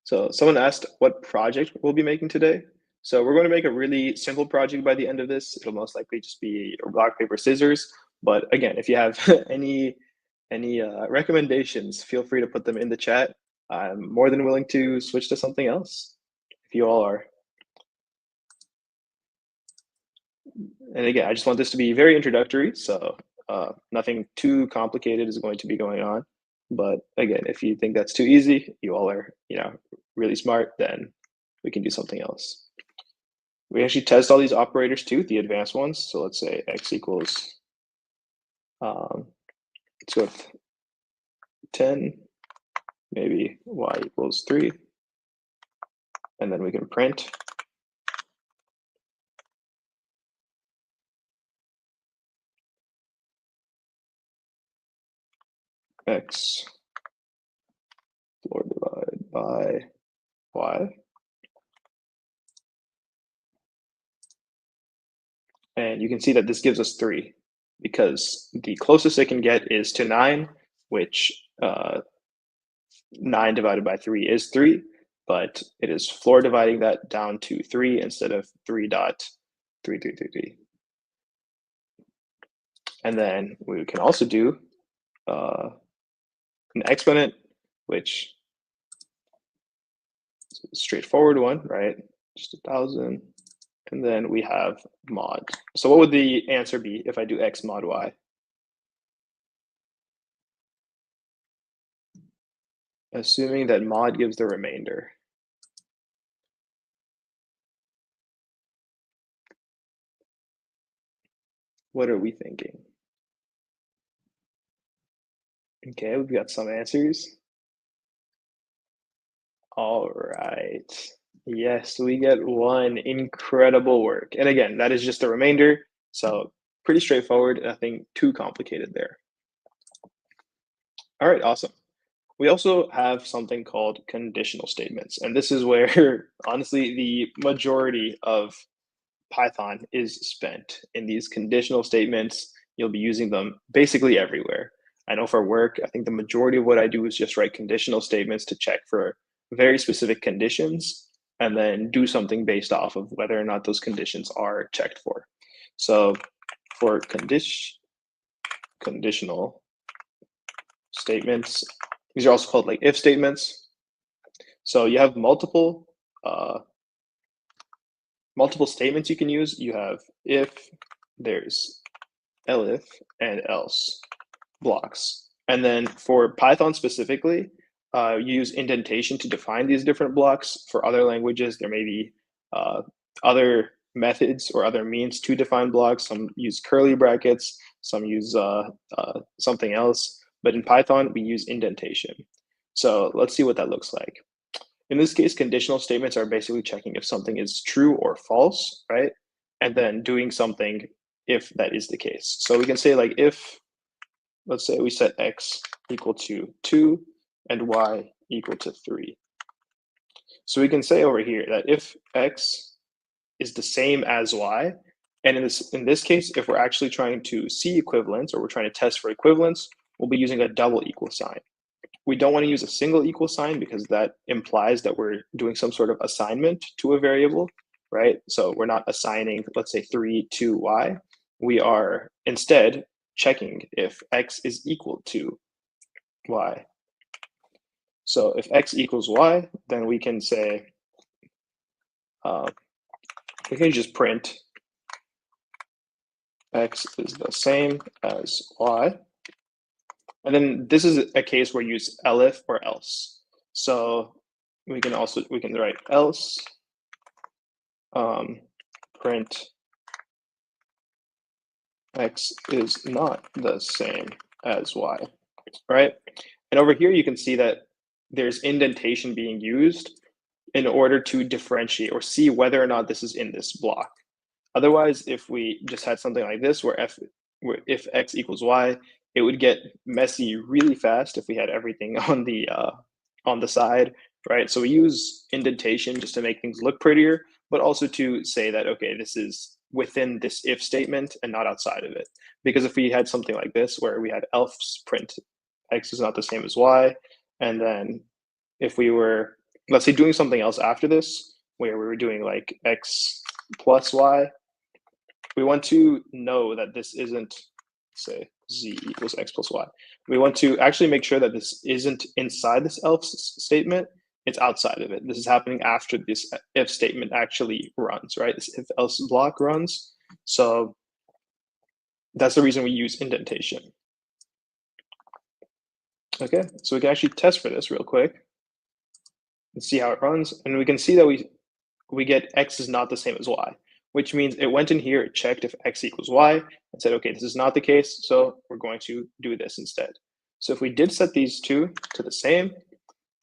So someone asked what project we'll be making today. So we're going to make a really simple project by the end of this. It'll most likely just be rock, paper, scissors. But again, if you have any recommendations, feel free to put them in the chat. I'm more than willing to switch to something else if you all are. And again, I just want this to be very introductory, so nothing too complicated is going to be going on. But again, if you think that's too easy, you all are, really smart, then we can do something else. We actually test all these operators too, the advanced ones. So let's say x equals, let's go with 10, maybe y equals 3, and then we can print. X floor divided by y. And you can see that this gives us 3 because the closest it can get is to 9, which 9 divided by 3 is 3, but it is floor dividing that down to 3 instead of 3.3333. And then we can also do an exponent, which is a straightforward one, right? Just 1,000. And then we have mod. So what would the answer be if I do x mod y? Assuming that mod gives the remainder. What are we thinking? Okay, we've got some answers. All right. Yes, we get 1. Incredible work. And again, that is just the remainder. So pretty straightforward, nothing too complicated there. All right, awesome. We also have something called conditional statements. And this is where, honestly, the majority of Python is spent in these conditional statements. You'll be using them basically everywhere. I know for work, I think the majority of what I do is just write conditional statements to check for very specific conditions and then do something based off of whether or not those conditions are checked for. So for conditional statements, these are also called like if statements. So you have multiple statements you can use. You have if, there's elif, and else blocks. And then for Python specifically, you use indentation to define these different blocks. For other languages, there may be other methods or other means to define blocks. Some use curly brackets, some use something else. But in Python, we use indentation. So let's see what that looks like. In this case, conditional statements are basically checking if something is true or false, right? And then doing something if that is the case. So we can say like if, let's say we set x equal to 2 and y equal to 3. So we can say over here that if x is the same as y, and in this case, if we're actually trying to see equivalence or we're trying to test for equivalence, we'll be using a double equal sign. We don't want to use a single equal sign because that implies that we're doing some sort of assignment to a variable, right? So we're not assigning, let's say 3 to y. We are instead checking if x is equal to y. So if x equals y, then we can say, we can just print x is the same as y. And then this is a case where you use elif or else. So we can write else print x is not the same as y, right? And over here, you can see that there's indentation being used in order to differentiate or see whether or not this is in this block. Otherwise, if we just had something like this, where if x equals y, it would get messy really fast if we had everything on the side, right? So we use indentation just to make things look prettier, but also to say that, okay, this is within this if statement and not outside of it. Because if we had something like this, where we had else print x is not the same as y, and then if we were, let's say, doing something else after this, where we were doing like x plus y, we want to know that this isn't, say, z equals x plus y. We want to actually make sure that this isn't inside this else statement, it's outside of it. This is happening after this if statement actually runs, right? This if else block runs. So that's the reason we use indentation. Okay, so we can actually test for this real quick and see how it runs. And we can see that we get x is not the same as y, which means it went in here, it checked if x equals y, and said, okay, this is not the case, so we're going to do this instead. So if we did set these two to the same,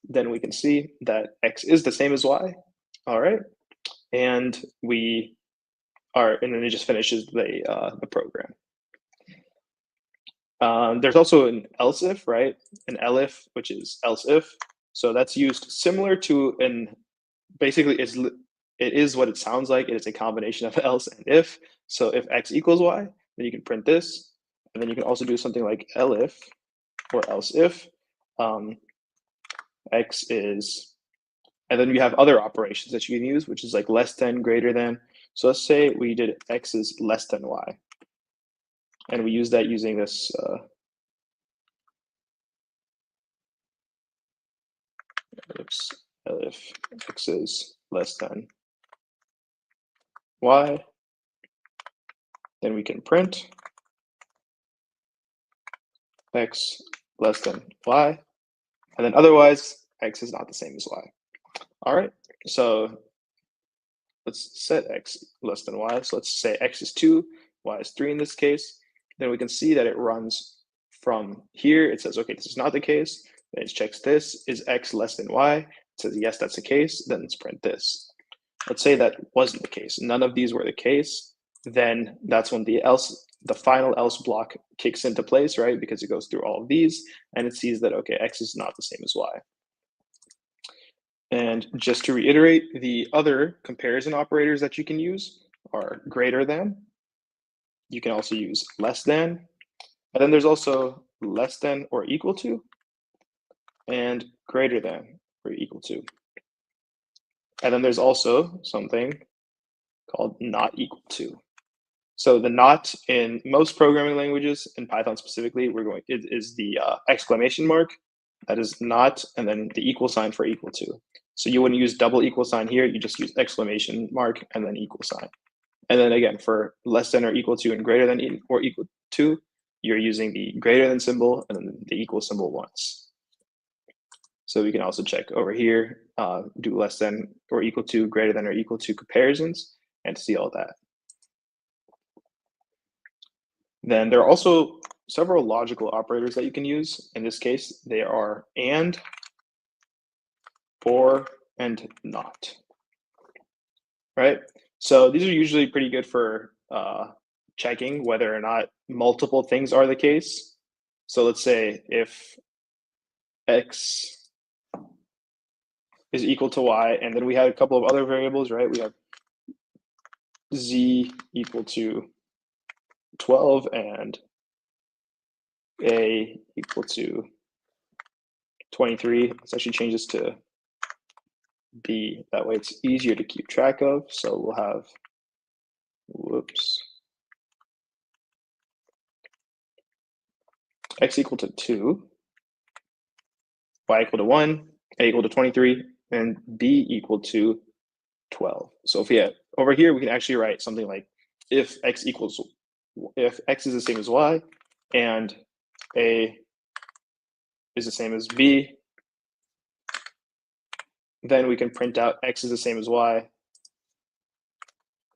then we can see that x is the same as y, all right? And and then it just finishes the program. There's also an else if, right? An elif, which is else if. So that's used similar to basically it is what it sounds like. It is a combination of else and if. So if x equals y, then you can print this. And then you can also do something like elif or else if x is, and then you have other operations that you can use, which is like less than, greater than. So let's say we did x is less than y. And we use that using this if x is less than y, then we can print x less than y, and then otherwise x is not the same as y. All right, so let's set x less than y. So let's say x is 2, y is 3 in this case. Then we can see that it runs from here. It says, okay, this is not the case. Then it checks this, is x less than y? It says, yes, that's the case. Then let's print this. Let's say that wasn't the case. None of these were the case. Then that's when the final else block kicks into place, right? Because it goes through all of these and it sees that, okay, x is not the same as y. And just to reiterate, the other comparison operators that you can use are greater than. You can also use less than. And then there's also less than or equal to, and greater than or equal to. And then there's also something called not equal to. So the not in most programming languages, in Python specifically, it is the exclamation mark. That is not, and then the equal sign for equal to. So you wouldn't use double equal sign here. You just use exclamation mark and then equal sign. And then again, for less than or equal to and greater than or equal to, you're using the greater than symbol and then the equal symbol once. So we can also check over here, do less than or equal to, greater than or equal to comparisons, and see all that. Then there are also several logical operators that you can use. In this case, they are and, or, and not, right? So these are usually pretty good for checking whether or not multiple things are the case. So let's say if x is equal to y, and then we had a couple of other variables, right? We have z equal to 12 and a equal to 23. Let's actually change this to b. That way it's easier to keep track of. So we'll have, x equal to 2, y equal to 1, a equal to 23, and b equal to 12. So if we have, over here, we can actually write something like if x is the same as y and a is the same as b, then we can print out x is the same as y,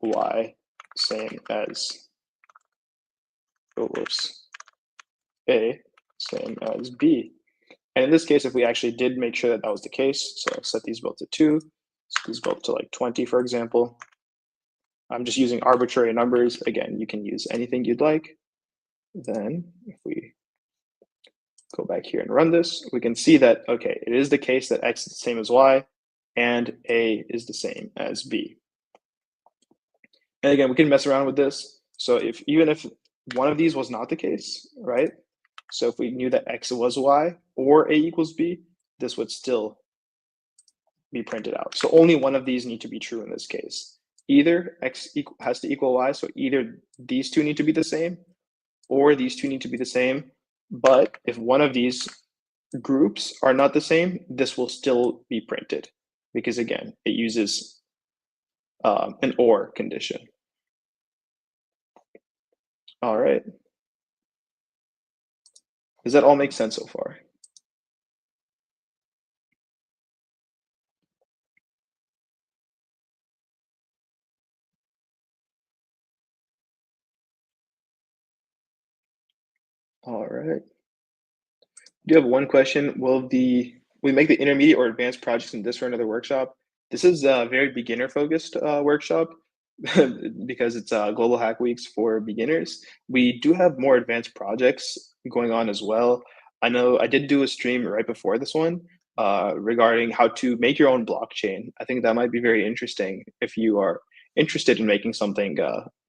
y same as, a same as b. And in this case, if we actually did make sure that that was the case, so set these both to 2, set these both to like 20, for example. I'm just using arbitrary numbers. Again, you can use anything you'd like. Then if we go back here and run this, we can see that, okay, it is the case that x is the same as y and a is the same as b. And again, we can mess around with this. So even if one of these was not the case, right? So if we knew that x was y or a equals b, this would still be printed out. So only one of these need to be true in this case. Either x has to equal y, so either these two need to be the same, or these two need to be the same. But if one of these groups are not the same, this will still be printed, because again, it uses an or condition. All right. Does that all make sense so far? All right. Do you have one question? Will we make the intermediate or advanced projects in this or another workshop? This is a very beginner focused workshop because it's Global Hack Weeks for beginners. We do have more advanced projects going on as well. I know I did do a stream right before this one regarding how to make your own blockchain. I think that might be very interesting if you are interested in making something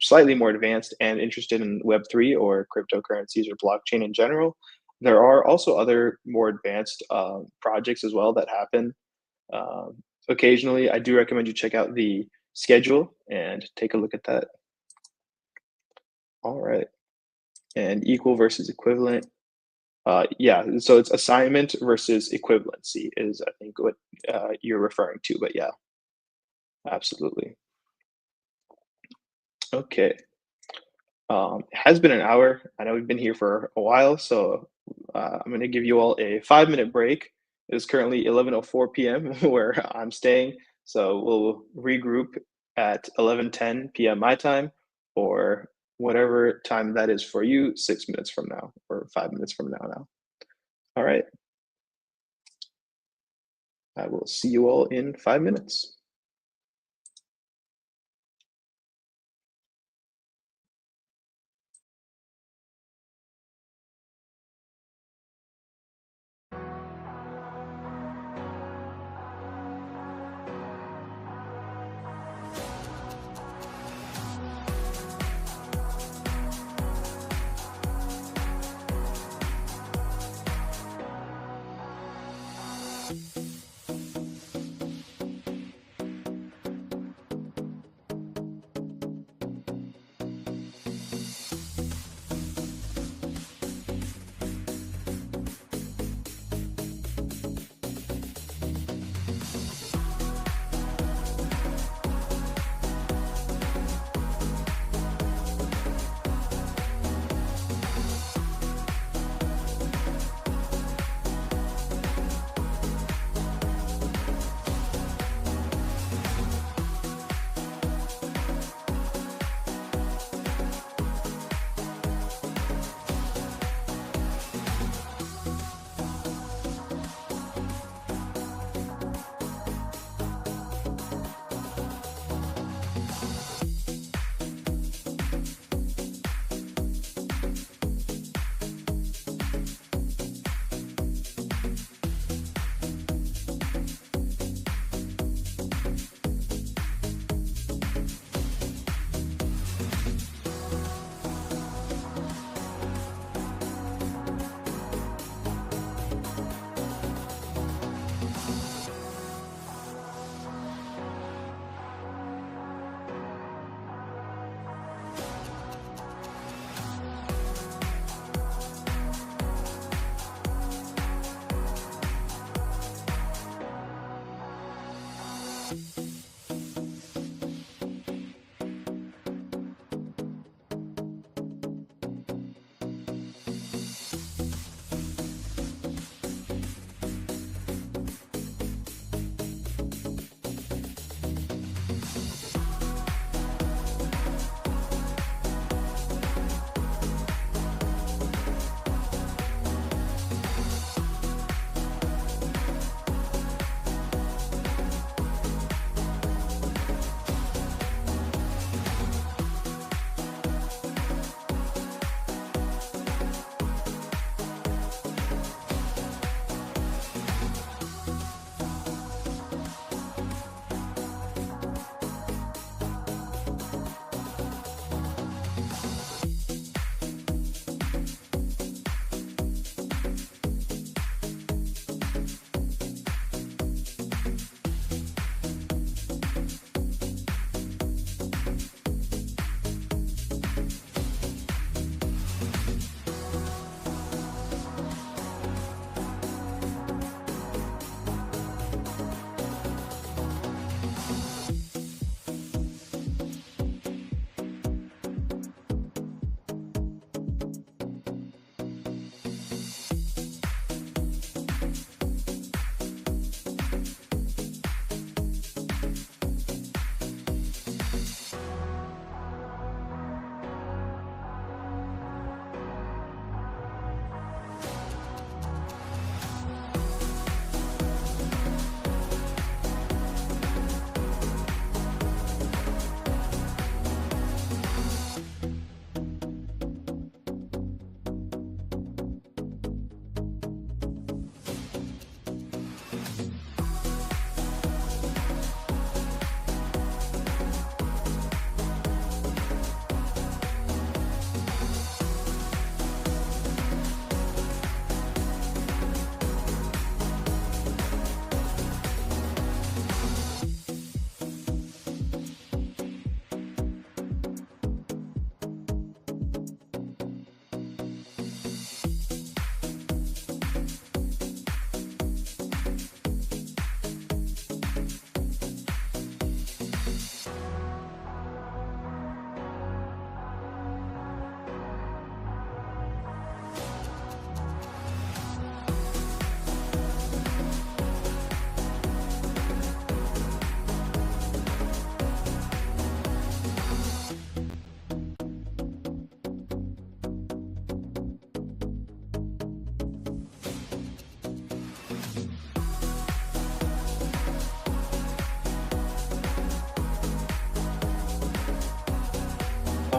slightly more advanced and interested in Web3 or cryptocurrencies or blockchain in general. There are also other more advanced projects as well that happen occasionally. I do recommend you check out the schedule and take a look at that. All right. And equal versus equivalent. Yeah, so it's assignment versus equivalency is, I think, what you're referring to, but yeah, absolutely. Okay. It has been an hour. I know we've been here for a while, so I'm going to give you all a 5-minute break. It is currently 11:04 p.m. where I'm staying, so we'll regroup at 11:10 p.m. my time, or whatever time that is for you, 6 minutes from now, or 5 minutes from now. All right. I will see you all in 5 minutes.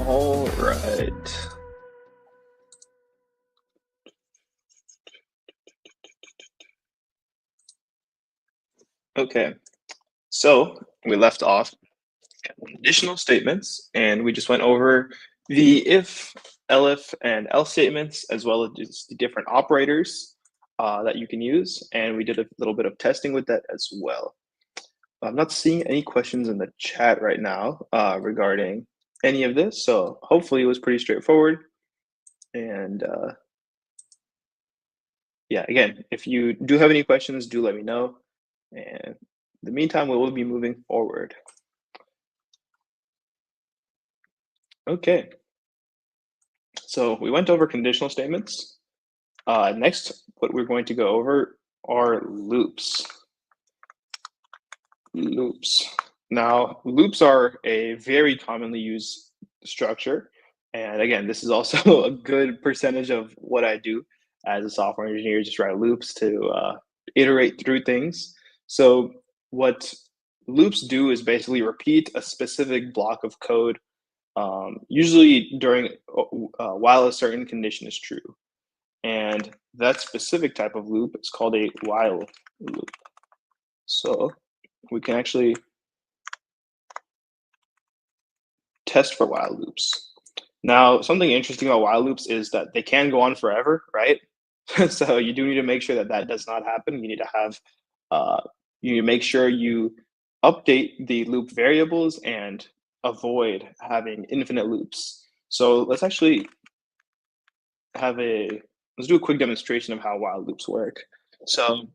All right. Okay, so we left off conditional statements, and we just went over the if, elif, and else statements, as well as just the different operators that you can use, and we did a little bit of testing with that as well. I'm not seeing any questions in the chat right now regarding any of this, so hopefully it was pretty straightforward. And yeah, again, if you do have any questions, do let me know. And in the meantime, we will be moving forward. Okay, so we went over conditional statements. Next, what we're going to go over are loops. Loops. Now, loops are a very commonly used structure. And again, this is also a good percentage of what I do as a software engineer, just write loops to iterate through things. So what loops do is basically repeat a specific block of code, usually during while a certain condition is true. And that specific type of loop is called a while loop. So we can actually test for while loops. Now, something interesting about while loops is that they can go on forever, right? So you do need to make sure that that does not happen. You need to have, you need to make sure you update the loop variables and avoid having infinite loops. So let's actually let's do a quick demonstration of how while loops work. So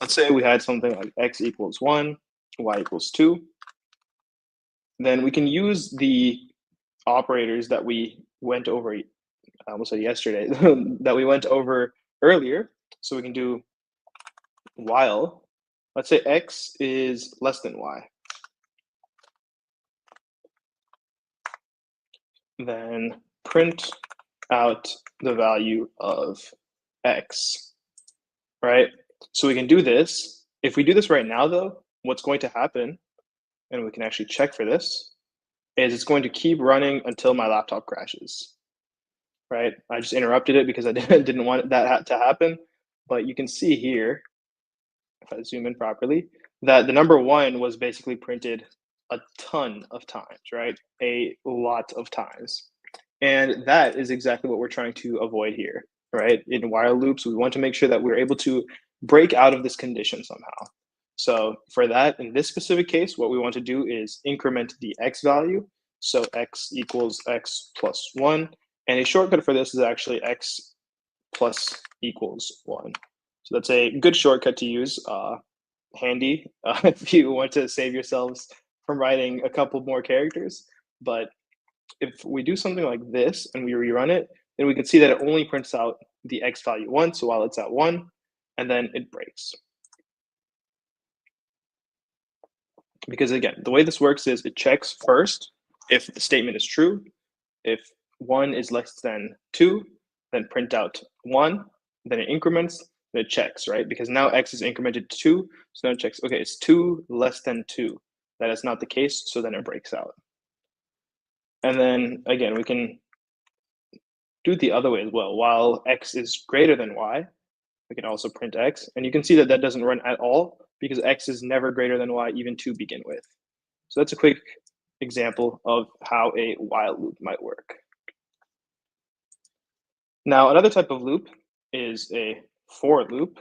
let's say we had something like x equals 1, y equals 2. Then we can use the operators that we went over, I almost said yesterday, that we went over earlier. So we can do while, let's say x is less than y. Then print out the value of x, right? So we can do this. If we do this right now, though, what's going to happen, and we can actually check for this, is it's going to keep running until my laptop crashes, right? I just interrupted it because I didn't want that to happen. But you can see here, if I zoom in properly, that the number 1 was basically printed a ton of times, right? A lot of times. And that is exactly what we're trying to avoid here, right? In while loops, we want to make sure that we're able to break out of this condition somehow. So for that, in this specific case, what we want to do is increment the x value. So x equals x plus 1. And a shortcut for this is actually x plus equals 1. So that's a good shortcut to use, handy if you want to save yourselves from writing a couple more characters. But if we do something like this and we rerun it, then we can see that it only prints out the x value once, so while it's at 1, and then it breaks. Because again, the way this works is it checks first if the statement is true. If 1 is less than 2, then print out 1, then it increments, then it checks, right? Because now x is incremented to 2, so then it checks, okay, it's 2 less than 2. That is not the case, so then it breaks out. And then again, we can do it the other way as well. While x is greater than y, we can also print x. And you can see that that doesn't run at all because x is never greater than y, even to begin with. So that's a quick example of how a while loop might work. Now, another type of loop is a for loop.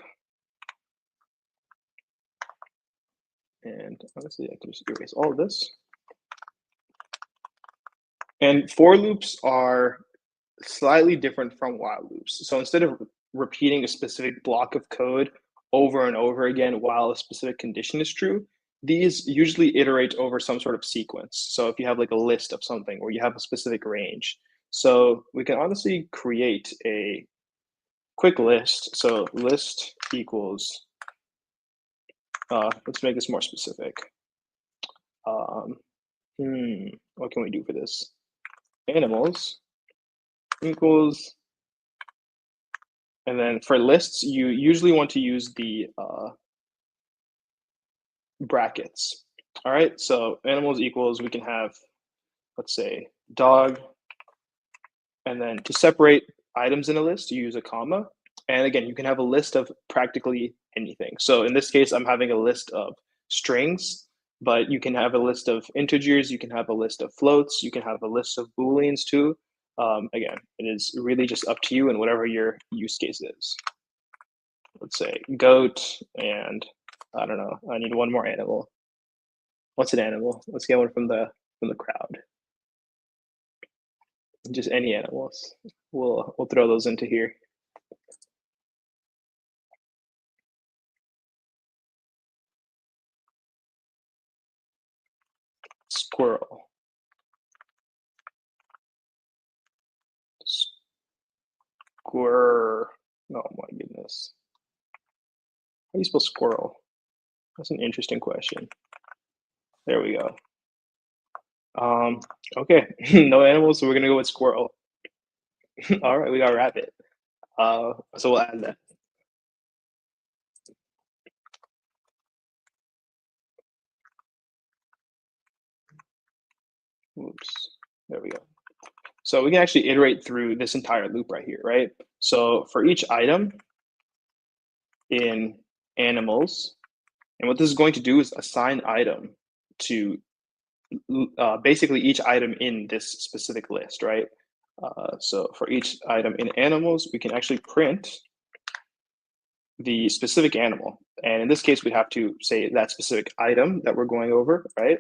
And honestly, I can just erase all of this. And for loops are slightly different from while loops. So instead of repeating a specific block of code over and over again while a specific condition is true, these usually iterate over some sort of sequence. So if you have like a list of something or you have a specific range. So we can honestly create a quick list. So list equals, let's make this more specific. What can we do for this? Animals equals, and then for lists, you usually want to use the brackets. All right, so animals equals, we can have, let's say, dog And then to separate items in a list, you use a comma. And again, you can have a list of practically anything. So in this case, I'm having a list of strings, but you can have a list of integers, you can have a list of floats, you can have a list of booleans too. Again, it is really just up to you and whatever your use case is. Let's say goat, and I don't know, I need one more animal. What's an animal? Let's get one from the crowd. Just any animals. We'll throw those into here. Squirrel. Squirrel. Oh my goodness. How do you spell squirrel? That's an interesting question. There we go. Okay, no animals, so we're gonna go with squirrel. All right, we got rabbit. So we'll add that. Oops, there we go. So we can actually iterate through this entire loop right here, right? So for each item in animals, and what this is going to do is assign item to basically each item in this specific list, right? So for each item in animals, we can actually print the specific animal. And in this case, we have to say that specific item that we're going over, right?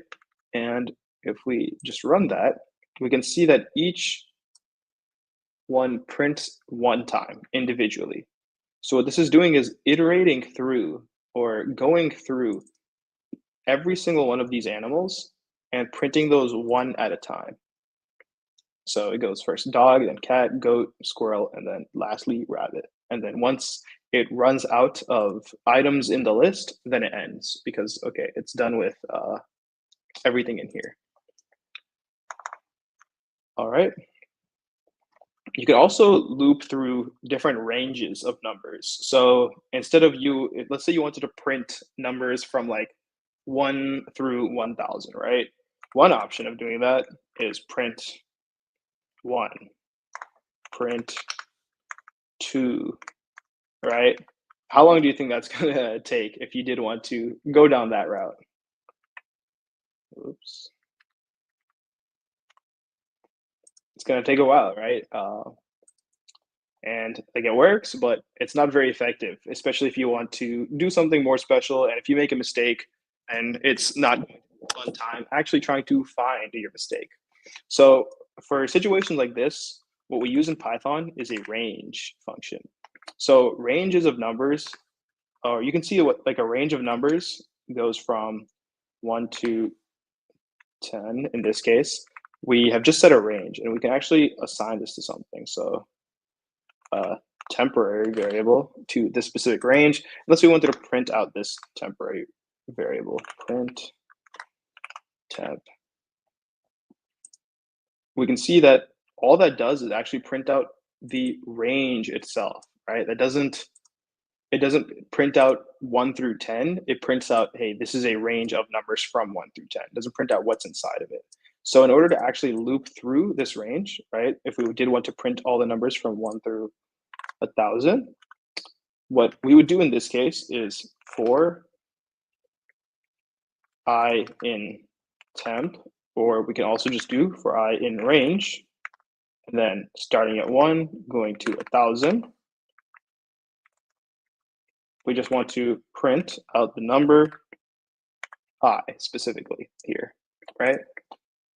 And if we just run that, we can see that each one prints one time individually. So what this is doing is iterating through or going through every single one of these animals and printing those one at a time. So it goes first dog, then cat, goat, squirrel, and then lastly rabbit. And then once it runs out of items in the list, then it ends because, okay, it's done with everything in here. All right. You could also loop through different ranges of numbers. So instead of let's say you wanted to print numbers from like 1 through 1000, right? One option of doing that is print 1, print 2, right? How long do you think that's gonna take if you did want to go down that route? Oops. It's gonna take a while, right? And like it works, but it's not very effective, especially if you want to do something more special. And if you make a mistake and it's not on time, actually trying to find your mistake. So for situations like this, what we use in Python is a range function. So ranges of numbers, or you can see what like a range of numbers goes from 1 to 10 in this case. We have just set a range and we can actually assign this to something. So temporary variable to this specific range, unless we wanted to print out this temporary variable, print temp. We can see that all that does is actually print out the range itself, right? It doesn't print out 1 through 10. It prints out, hey, this is a range of numbers from 1 through 10. It doesn't print out what's inside of it. So in order to actually loop through this range, right, if we did want to print all the numbers from 1 through 1000, what we would do in this case is for I in temp, or we can also just do for I in range, and then starting at 1, going to 1000. We just want to print out the number I specifically here, right?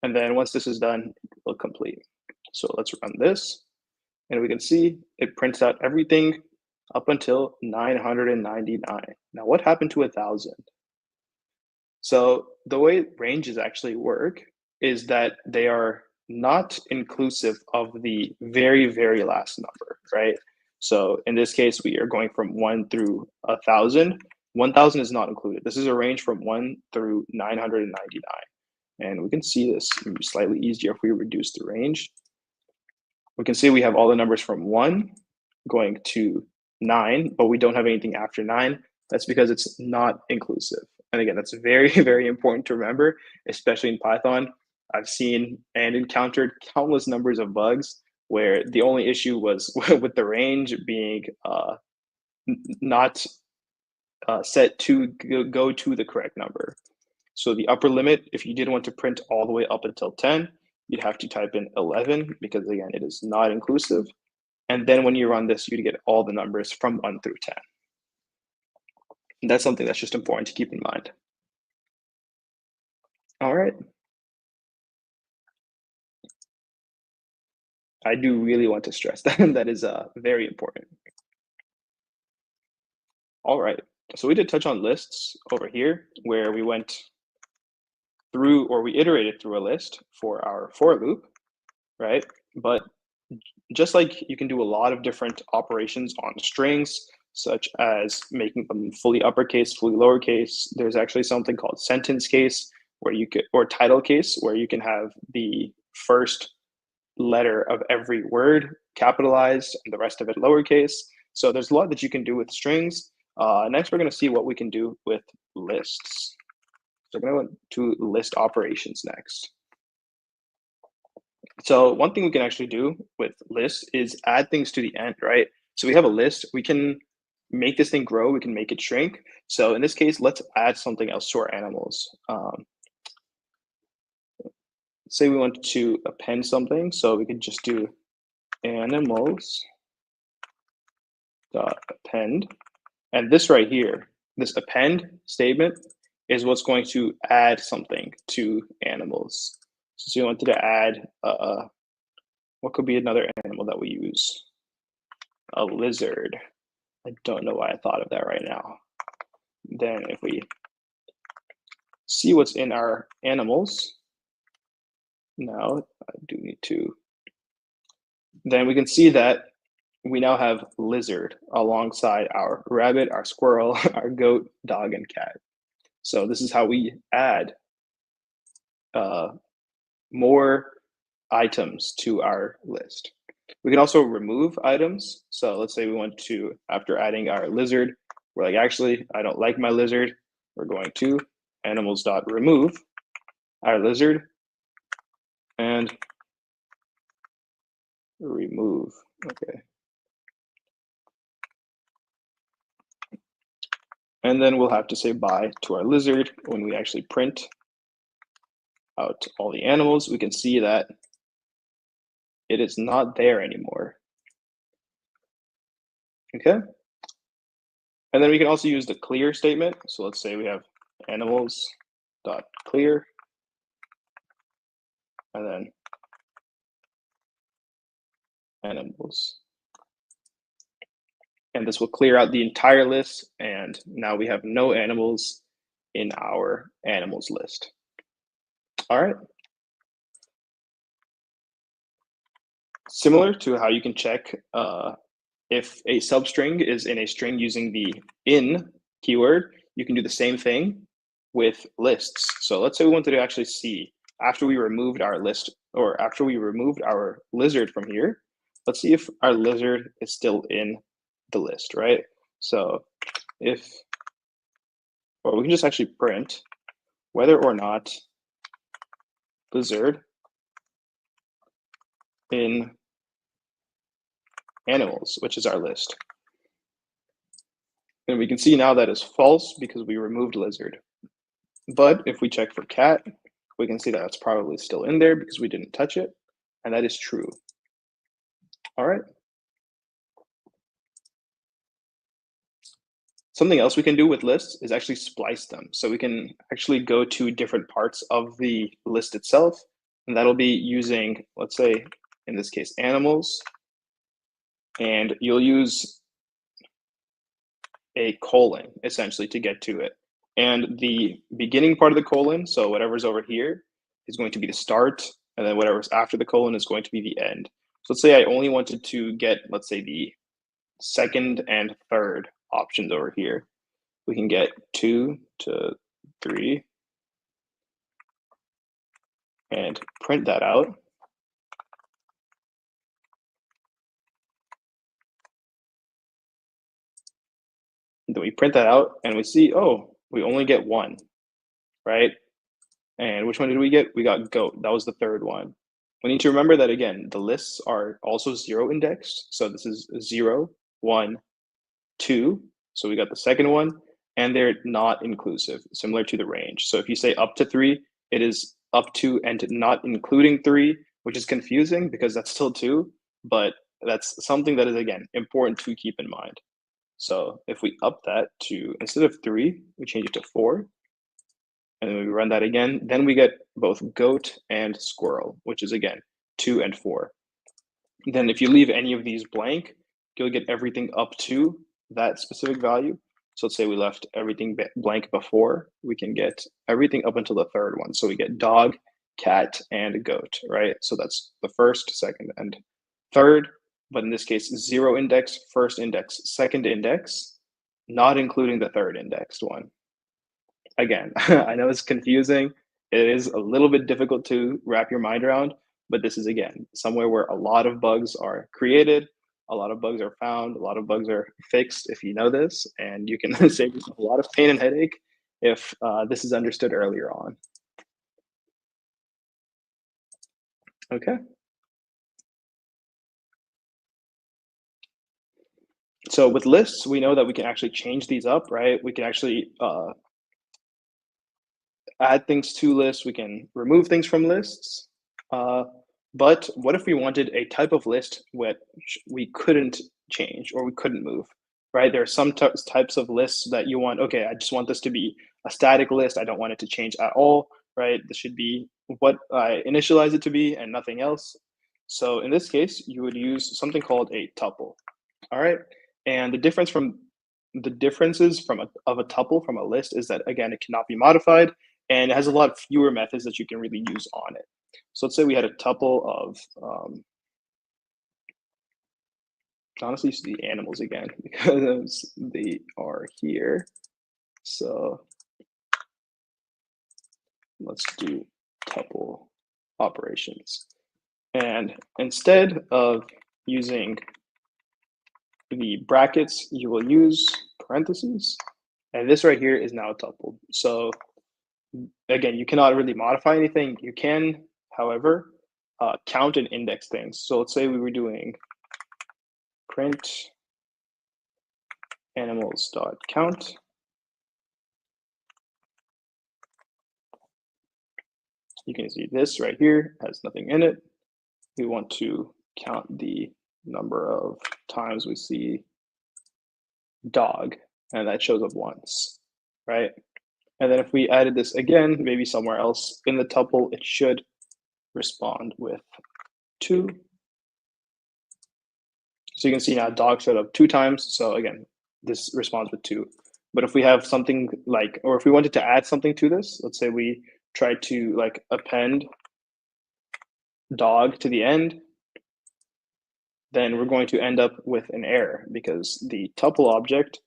And then once this is done, we'll complete. So let's run this, and we can see it prints out everything up until 999. Now, what happened to 1000? So the way ranges actually work is that they are not inclusive of the very, very last number, right? So in this case, we are going from 1 through 1000. 1000 is not included. This is a range from 1 through 999. And we can see this slightly easier if we reduce the range. We can see we have all the numbers from 1 going to 9, but we don't have anything after 9. That's because it's not inclusive. And again, that's very, very important to remember, especially in Python. I've seen and encountered countless numbers of bugs where the only issue was with the range being not set to go to the correct number. So the upper limit, if you did want to print all the way up until 10, you'd have to type in 11 because again, it is not inclusive. And then when you run this, you'd get all the numbers from 1 through 10. And that's something that's just important to keep in mind. All right. I do really want to stress that. That is very important. All right. So we did touch on lists over here where we went through, or we iterated through a list for our for loop, right? But just like you can do a lot of different operations on strings, such as making them fully uppercase, fully lowercase, there's actually something called sentence case where you could, or title case, where you can have the first letter of every word capitalized and the rest of it lowercase. So there's a lot that you can do with strings. Next, we're going to see what we can do with lists. So we're going to go to list operations next. So one thing we can actually do with lists is add things to the end, right? So we have a list, we can make this thing grow, we can make it shrink. So in this case, let's add something else to our animals. Say we want to append something, so we could just do animals dot append, and this right here, this append statement is what's going to add something to animals. So we wanted to add what could be another animal that we use? A lizard. I don't know why I thought of that right now. Then if we see what's in our animals, now I do need to, then we can see that we now have lizard alongside our rabbit, our squirrel, our goat, dog, and cat. So this is how we add more items to our list. We can also remove items. So let's say we want to, after adding our lizard, we're like, actually, I don't like my lizard. We're going to animals.remove our lizard and remove. Okay. And then we'll have to say bye to our lizard. When we actually print out all the animals, we can see that it is not there anymore. Okay. And then we can also use the clear statement. So let's say we have animals.clear, and then animals. And this will clear out the entire list, and now we have no animals in our animals list. All right. Similar to how you can check if a substring is in a string using the in keyword, you can do the same thing with lists. So let's say we wanted to actually see after we removed our list, or after we removed our lizard from here, let's see if our lizard is still in the list, right? So if, or we can just actually print whether or not lizard in animals, which is our list. And we can see now that is false because we removed lizard. But if we check for cat, we can see that it's probably still in there because we didn't touch it, and that is true. All right. Something else we can do with lists is actually splice them. So we can actually go to different parts of the list itself, and that'll be using, let's say, in this case, animals, and you'll use a colon, essentially, to get to it. And the beginning part of the colon, so whatever's over here, is going to be the start, and then whatever's after the colon is going to be the end. So let's say I only wanted to get, let's say, the second and third options over here. We can get 2 to 3 and print that out. And then we print that out and we see, oh, we only get 1, right? And which one did we get? We got goat. That was the third one. We need to remember that again, the lists are also zero indexed. So this is 0, 1, 2. So we got the second one, and they're not inclusive, similar to the range. So if you say up to 3, it is up to and not including 3, which is confusing because that's still 2, but that's something that is, again, important to keep in mind. So if we up that to, instead of 3, we change it to 4, and then we run that again, then we get both goat and squirrel, which is, again, 2 and 4. Then if you leave any of these blank, you'll get everything up to that specific value. So let's say we left everything blank before, we can get everything up until the third one. So we get dog, cat, and goat, right? So that's the first, second, and third, but in this case, 0 index, first index, second index, not including the third indexed one. Again, I know it's confusing. It is a little bit difficult to wrap your mind around, but this is, again, somewhere where a lot of bugs are created, a lot of bugs are found, a lot of bugs are fixed if you know this, and you can save yourself a lot of pain and headache if this is understood earlier on. Okay. So with lists, we know that we can actually change these up, right? We can actually add things to lists, we can remove things from lists. Uh, but what if we wanted a type of list which we couldn't change or we couldn't move, right? There are some types of lists that you want, okay, I just want this to be a static list. I don't want it to change at all, right? This should be what I initialize it to be and nothing else. So in this case, you would use something called a tuple, all right? And the differences of a tuple from a list is that, again, it cannot be modified and it has a lot fewer methods that you can really use on it. So let's say we had a tuple of, honestly, it's the animals again, because they are here. So let's do tuple operations. And instead of using the brackets, you will use parentheses. And this right here is now a tuple. So again, you cannot really modify anything. You can, however, count and index things. So let's say we were doing print animals.count. You can see this right here has nothing in it. We want to count the number of times we see dog, and that shows up once, right? And then if we added this again, maybe somewhere else in the tuple, it should respond with 2. So you can see now dog showed up 2 times. So again, this responds with 2. But if we have something like, or if we wanted to add something to this, let's say we tried to like append dog to the end, then we're going to end up with an error because the tuple object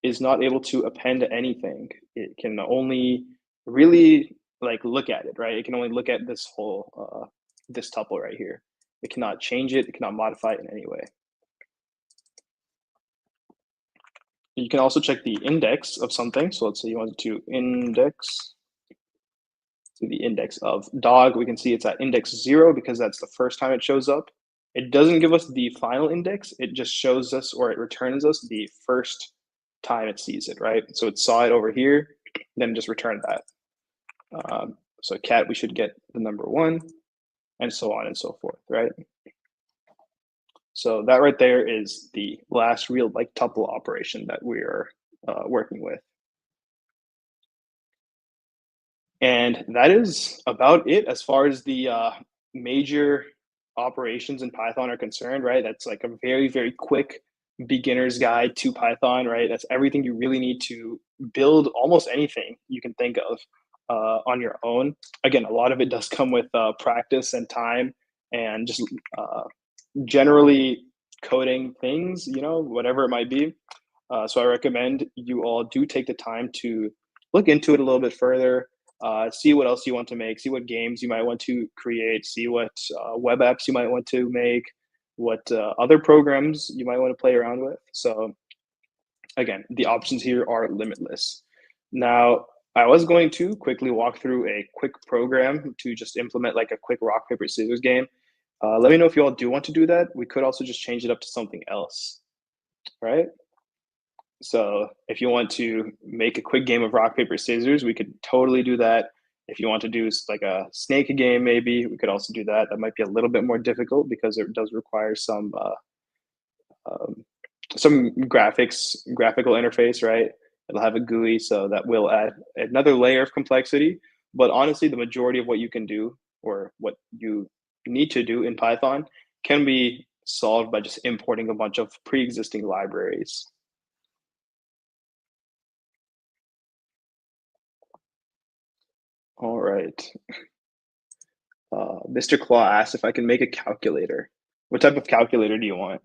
is not able to append anything. It can only really like look at it, right? It can only look at this whole, this tuple right here. It cannot change it. It cannot modify it in any way. You can also check the index of something. So let's say you wanted to index to the index of dog. We can see it's at index 0 because that's the first time it shows up. It doesn't give us the final index. It just shows us, or it returns us the first time it sees it, right? So it saw it over here, then just returned that. So cat, we should get the number 1, and so on and so forth, right? So that right there is the last real like tuple operation that we are working with. And that is about it as far as the major operations in Python are concerned, right? That's like a very, very quick beginner's guide to Python, right? That's everything you really need to build almost anything you can think of on your own. Again, a lot of it does come with practice and time and just generally coding things, you know, whatever it might be. So I recommend you all do take the time to look into it a little bit further, see what else you want to make, see what games you might want to create, see what web apps you might want to make, what other programs you might want to play around with. So again, the options here are limitless. Now, I was going to quickly walk through a quick program to just implement like a quick rock, paper, scissors game. Let me know if you all do want to do that. We could also just change it up to something else, right? So if you want to make a quick game of rock, paper, scissors, we could totally do that. If you want to do like a snake game, maybe we could also do that. That might be a little bit more difficult because it does require um, some graphical interface, right? It'll have a GUI, so that will add another layer of complexity. But honestly, the majority of what you can do or what you need to do in Python can be solved by just importing a bunch of pre-existing libraries. All right. Mr. Claw asked if I can make a calculator. What type of calculator do you want?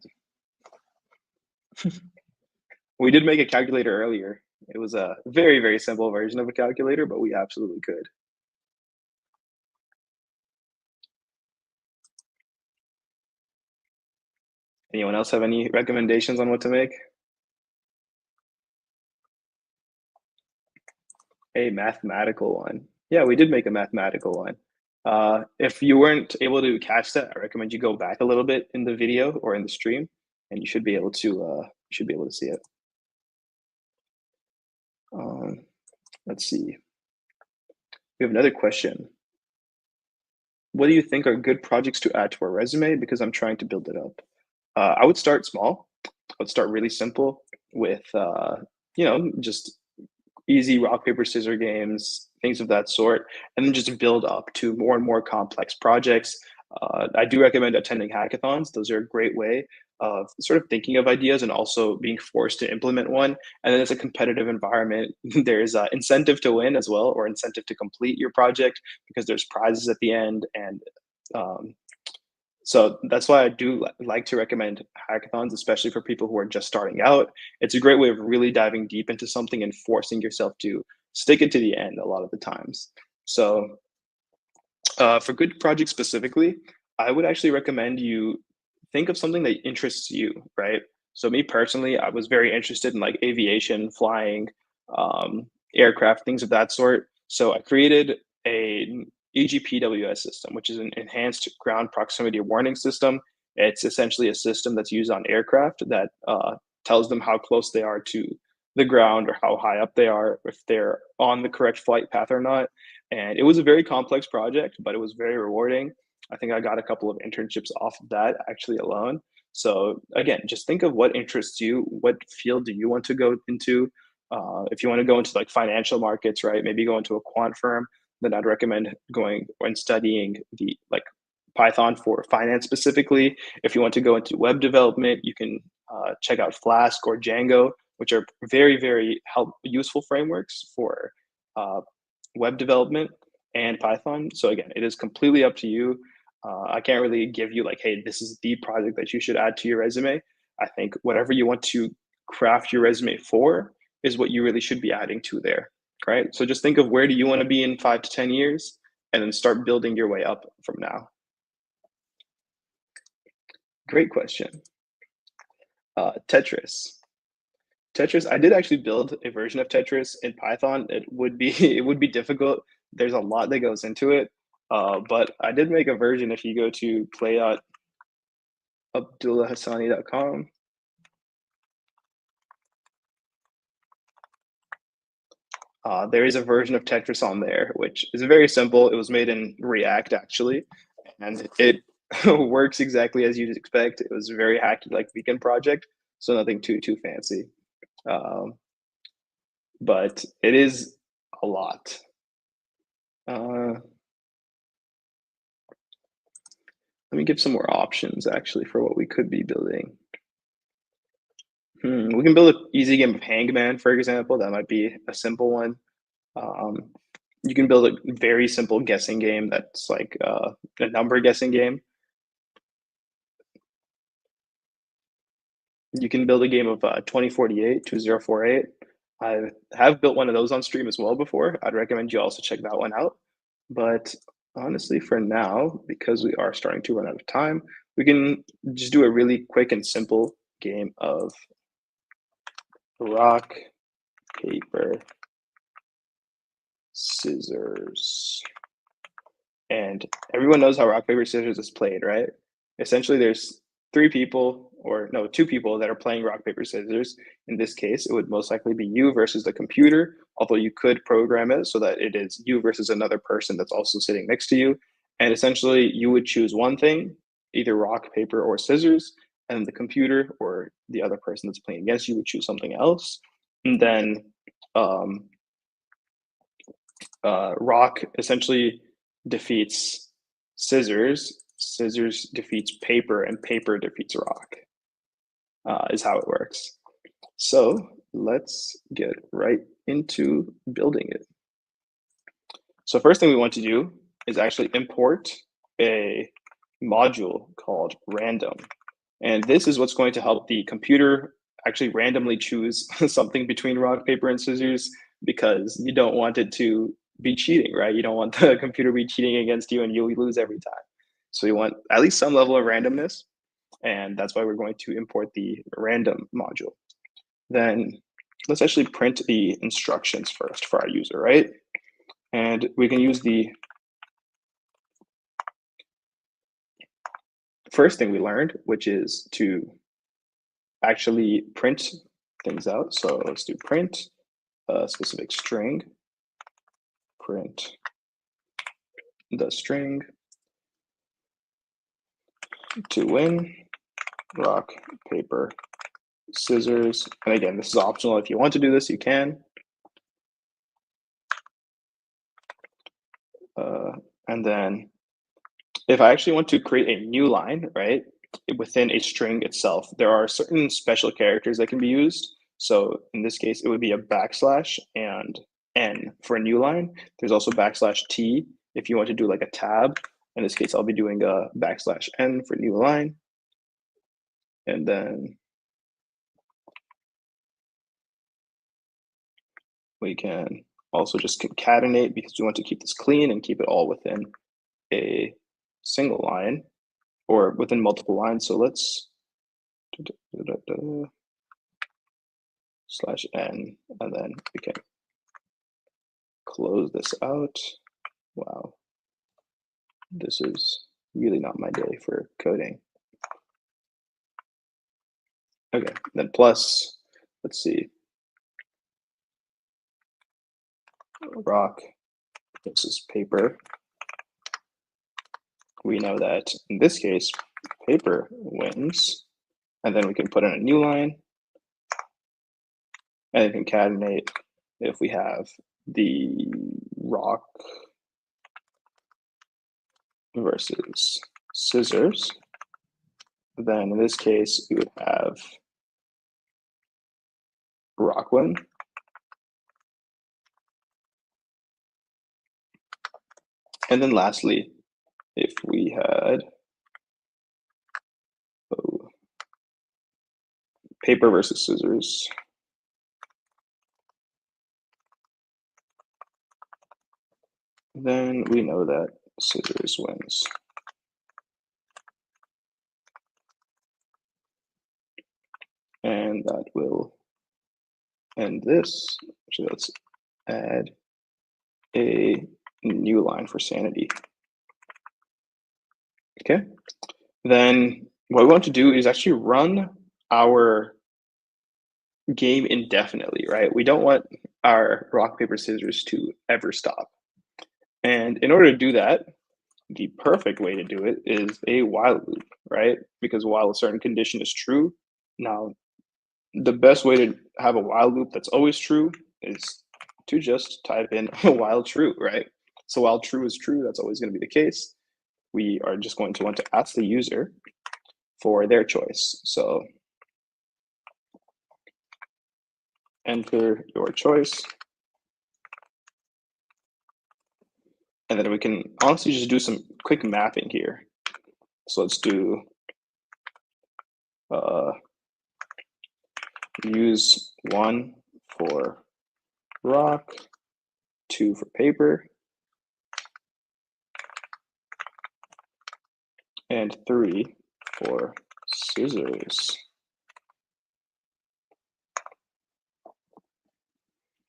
We did make a calculator earlier. It was a very, very simple version of a calculator, but we absolutely could. Anyone else have any recommendations on what to make? A mathematical one. Yeah, we did make a mathematical one. If you weren't able to catch that, I recommend you go back a little bit in the video or in the stream, and you should be able to see it. Um, let's see. We have another question. What do you think are good projects to add to our resume? Because I'm trying to build it up. I would start small. I would start really simple with, just easy rock, paper, scissors games, things of that sort, and then just build up to more and more complex projects. I do recommend attending hackathons. Those are a great way of sort of thinking of ideas and also being forced to implement one. And then it's a competitive environment. There's incentive to win as well, or incentive to complete your project because there's prizes at the end. And um, so that's why I do like to recommend hackathons, especially for people who are just starting out. It's a great way of really diving deep into something and forcing yourself to stick it to the end a lot of the times. So for good projects specifically, I would actually recommend you think of something that interests you, right? So me personally, I was very interested in like aviation, flying, aircraft, things of that sort. So I created a EGPWS system, which is an enhanced ground proximity warning system. It's essentially a system that's used on aircraft that tells them how close they are to the ground or how high up they are, if they're on the correct flight path or not. And it was a very complex project, but it was very rewarding. I think I got a couple of internships off of that actually alone. So again, just think of what interests you. What field do you want to go into? If you want to go into like financial markets, right? Maybe go into a quant firm. Then I'd recommend going and studying the like Python for finance specifically. If you want to go into web development, you can check out Flask or Django, which are very, very useful frameworks for uh, web development and Python. So again, it is completely up to you. I can't really give you like, hey, this is the project that you should add to your resume. I think whatever you want to craft your resume for is what you really should be adding to there, right? So just think of where do you want to be in 5 to 10 years, and then start building your way up from now. Great question. Tetris. Tetris, I did actually build a version of Tetris in Python. It would be it would be difficult. There's a lot that goes into it. But I did make a version if you go to play.abdullahhassani.com. There is a version of Tetris on there, which is very simple. It was made in React actually, and it works exactly as you'd expect. It was a very hacky like weekend project, so nothing too fancy. Um, but it is a lot. Uh, Let me give some more options actually for what we could be building. We can build an easy game of Hangman, for example. That might be a simple one. Um, you can build a very simple guessing game that's like a number guessing game. You can build a game of 2048, 2048. I have built one of those on stream as well before. I'd recommend you also check that one out. But honestly, for now, because we are starting to run out of time, we can just do a really quick and simple game of rock, paper, scissors. And everyone knows how rock, paper, scissors is played, right? essentially there's two people that are playing rock, paper, scissors. In this case, it would most likely be you versus the computer, although you could program it so that it is you versus another person that's also sitting next to you. And essentially, you would choose one thing, either rock, paper, or scissors, and the computer or the other person that's playing against you would choose something else. And then um, rock essentially defeats scissors, scissors defeats paper, and paper defeats rock, is how it works. So let's get right into building it. So first thing we want to do is actually import a module called random. And this is what's going to help the computer actually randomly choose something between rock, paper, and scissors, because you don't want it to be cheating, right? You don't want the computer to be cheating against you and you'll lose every time. So you want at least some level of randomness, and that's why we're going to import the random module. Then let's actually print the instructions first for our user, right? And we can use the first thing we learned, which is to actually print things out. So let's do print a specific string, print the string to win, rock, paper, scissors. And again, this is optional. If you want to do this, you can. And then if I actually want to create a new line, right, within a string itself, there are certain special characters that can be used. So in this case, it would be a backslash and N for a new line. There's also backslash T if you want to do like a tab. In this case, I'll be doing a backslash N for new line. And then we can also just concatenate because we want to keep this clean and keep it all within a single line or within multiple lines. So let's slash N, and then we can close this out. Wow, this is really not my day for coding. Okay, then plus, let's see, rock, this is paper. We know that in this case, paper wins, and then we can put in a new line, and then concatenate if we have the rock versus scissors. Then in this case, we would have rock win. And then lastly, if we had paper versus scissors, then we know that scissors wins. And that will end this. So let's add a new line for sanity. Okay, then what we want to do is actually run our game indefinitely, right? We don't want our rock, paper, scissors to ever stop. And in order to do that, the perfect way to do it is a while loop, right? Because while a certain condition is true, now the best way to have a while loop that's always true is to just type in while true, right? So while true is true, that's always going to be the case. We are just going to want to ask the user for their choice. So enter your choice. And then we can honestly just do some quick mapping here. So let's do use 1 for rock, 2 for paper, and 3 for scissors.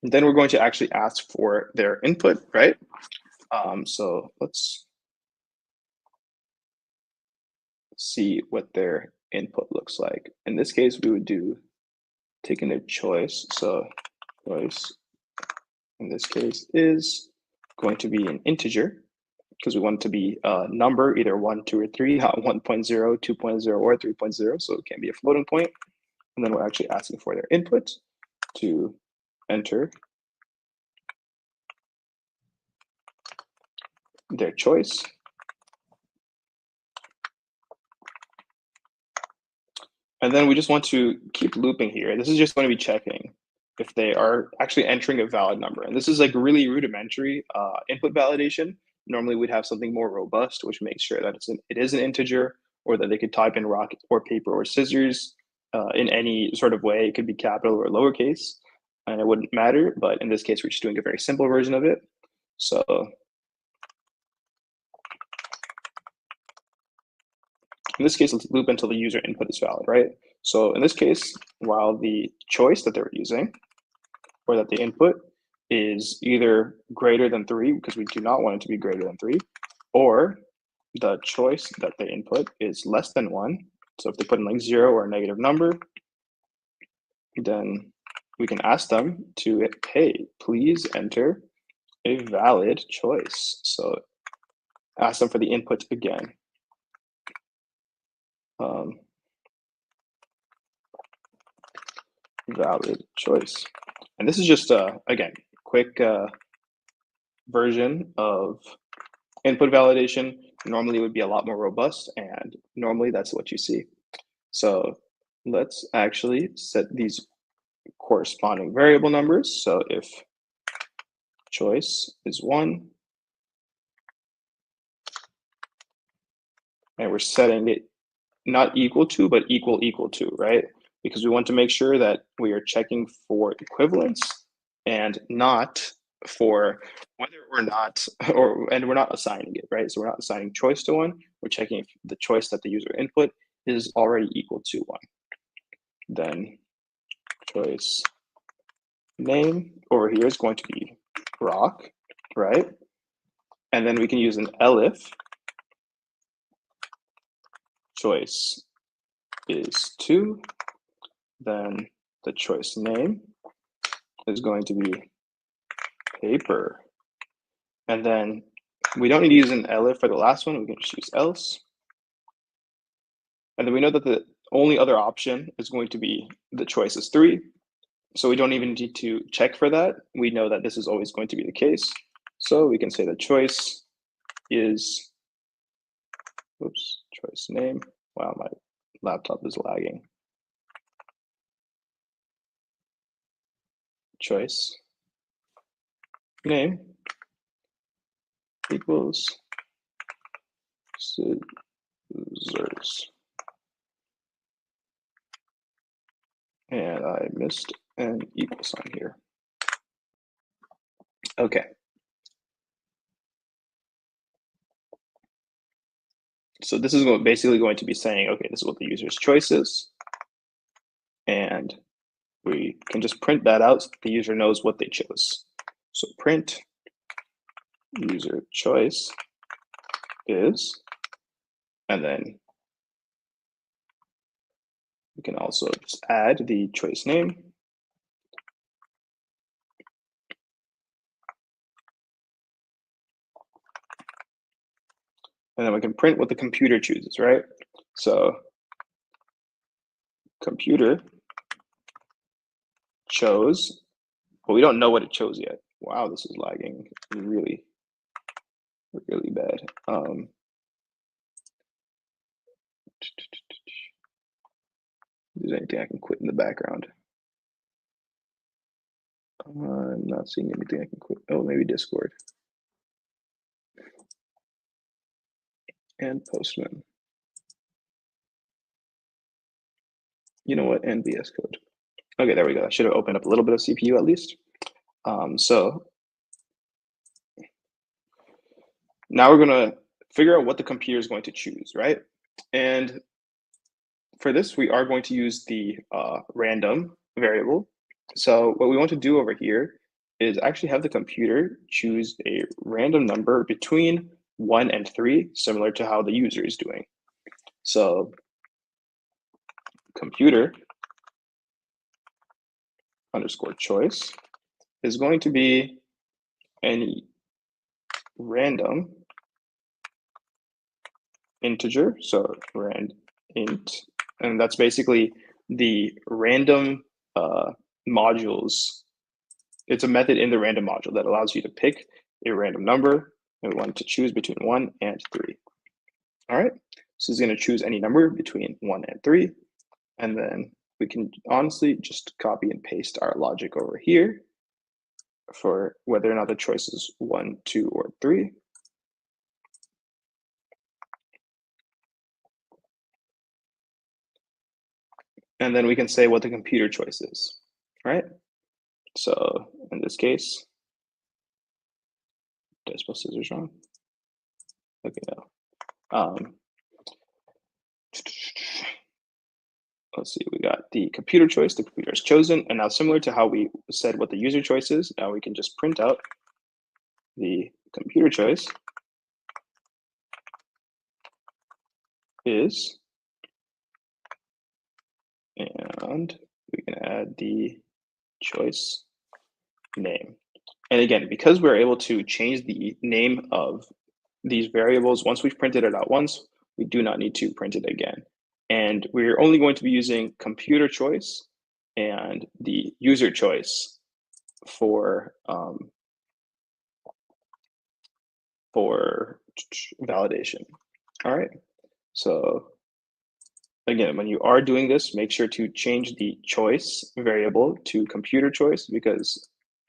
And then we're going to actually ask for their input, right? So let's see what their input looks like. In this case, we would do taking their choice. So choice in this case is going to be an integer because we want it to be a number, either 1, 2, or 3, not 1.0, 2.0, or 3.0. So it can be a floating point. And then we're actually asking for their input to enter their choice. And then we just want to keep looping here. This is just going to be checking if they are actually entering a valid number. And this is like really rudimentary input validation. Normally we'd have something more robust, which makes sure that it is an integer, or that they could type in rock or paper or scissors in any sort of way. It could be capital or lowercase, and it wouldn't matter. But in this case, we're just doing a very simple version of it. So in this case, let's loop until the user input is valid, right? So in this case, while the choice that they're using, or that the input is either greater than 3, because we do not want it to be greater than 3, or the choice that they input is less than 1. So if they put in like 0 or a negative number, then we can ask them to, hey, please enter a valid choice. So ask them for the input again. Valid choice. And this is just, again, quick version of input validation. Normally it would be a lot more robust, and normally that's what you see. So let's actually set these corresponding variable numbers. So if choice is 1, and we're setting it not equal to, but equal to, right? Because we want to make sure that we are checking for equivalence and not for whether or not, and we're not assigning it, right? So we're not assigning choice to 1. We're checking if the choice that the user input is already equal to 1. Then choice name over here is going to be rock, right? And then we can use an elif. Choice is 2. Then the choice name is going to be paper. And then we don't need to use an elif for the last one. We can just use else. And then we know that the only other option is going to be the choice is 3. So we don't even need to check for that. We know that this is always going to be the case. So we can say the choice is, choice name. Wow, my laptop is lagging. Choice name equals scissors. And I missed an equal sign here. Okay. So this is basically going to be saying, okay, this is what the user's choice is. And we can just print that out so the user knows what they chose. So print user choice is, and then we can also just add the choice name. And then we can print what the computer chooses, right? So computer chose, but we don't know what it chose yet. Wow, this is lagging really bad. If there's anything I can quit in the background. I'm not seeing anything I can quit. Oh, maybe Discord. And Postman. You know what? And VS Code. Okay, there we go. I should have opened up a little bit of CPU at least. So now we're going to figure out what the computer is going to choose, right? And for this, we are going to use the random variable. So what we want to do over here is actually have the computer choose a random number between 1 and 3, similar to how the user is doing. So computer underscore choice is going to be any random integer, so rand int, and that's basically the random modules. It's a method in the random module that allows you to pick a random number, and we want to choose between 1 and 3. All right, so it's going to choose any number between 1 and 3, and then we can honestly just copy and paste our logic over here for whether or not the choice is 1, 2, or 3. And then we can say what the computer choice is, right? So in this case, did I spell scissors wrong? Okay, no. Let's see, we got the computer choice, the computer is chosen, and now similar to how we said what the user choice is, now we can just print out the computer choice is, and we can add the choice name. And again, because we're able to change the name of these variables, once we've printed it out once, we do not need to print it again. And we're only going to be using computer choice and the user choice for validation. All right. So again, when you are doing this, make sure to change the choice variable to computer choice, because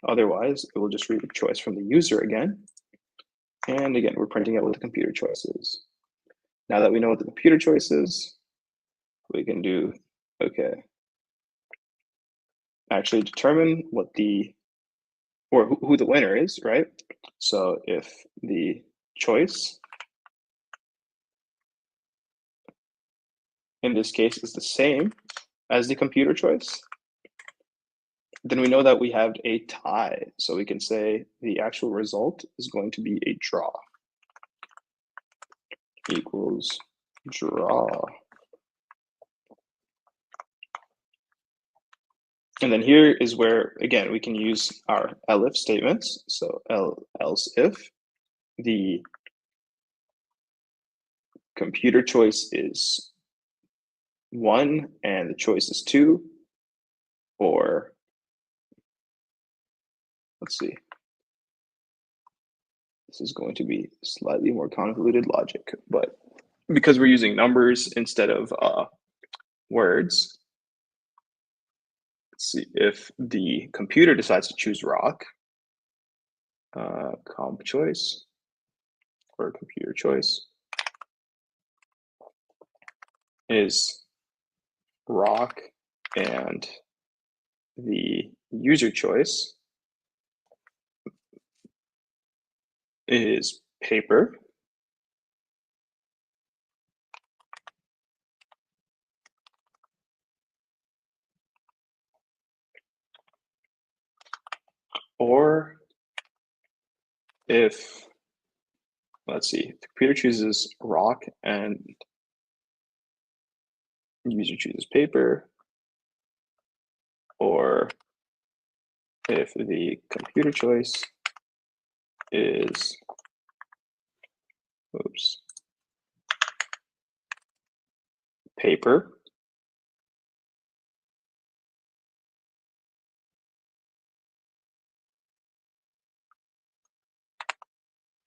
otherwise it will just read the choice from the user again. And again, we're printing out what the computer choice is. Now that we know what the computer choice is, we can do, okay, actually determine what the, or who the winner is, right? So if the choice in this case is the same as the computer choice, then we know that we have a tie. So we can say the actual result is going to be a draw, equals draw. And then here is where, again, we can use our elif statements. So else if the computer choice is 1 and the choice is 2, or let's see, this is going to be slightly more convoluted logic, but because we're using numbers instead of words, let's see, if the computer decides to choose rock, comp choice or computer choice is rock, and the user choice is paper, or if, let's see, the computer chooses rock and user chooses paper, or if the computer choice is, oops, paper,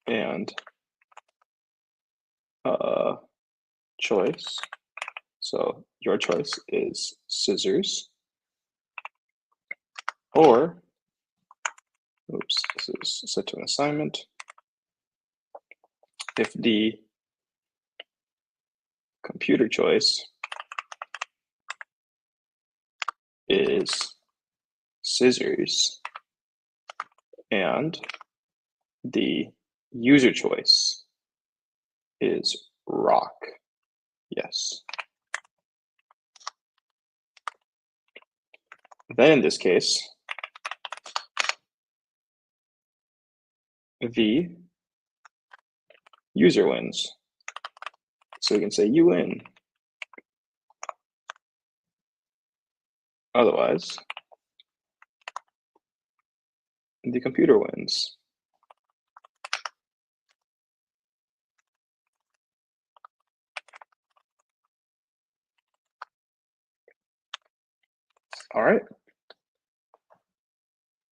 and choice. So your choice is scissors, or, oops, this is set to an assignment. If the computer choice is scissors and the user choice is rock, yes. Then in this case, the user wins. So we can say you win. Otherwise, the computer wins. All right.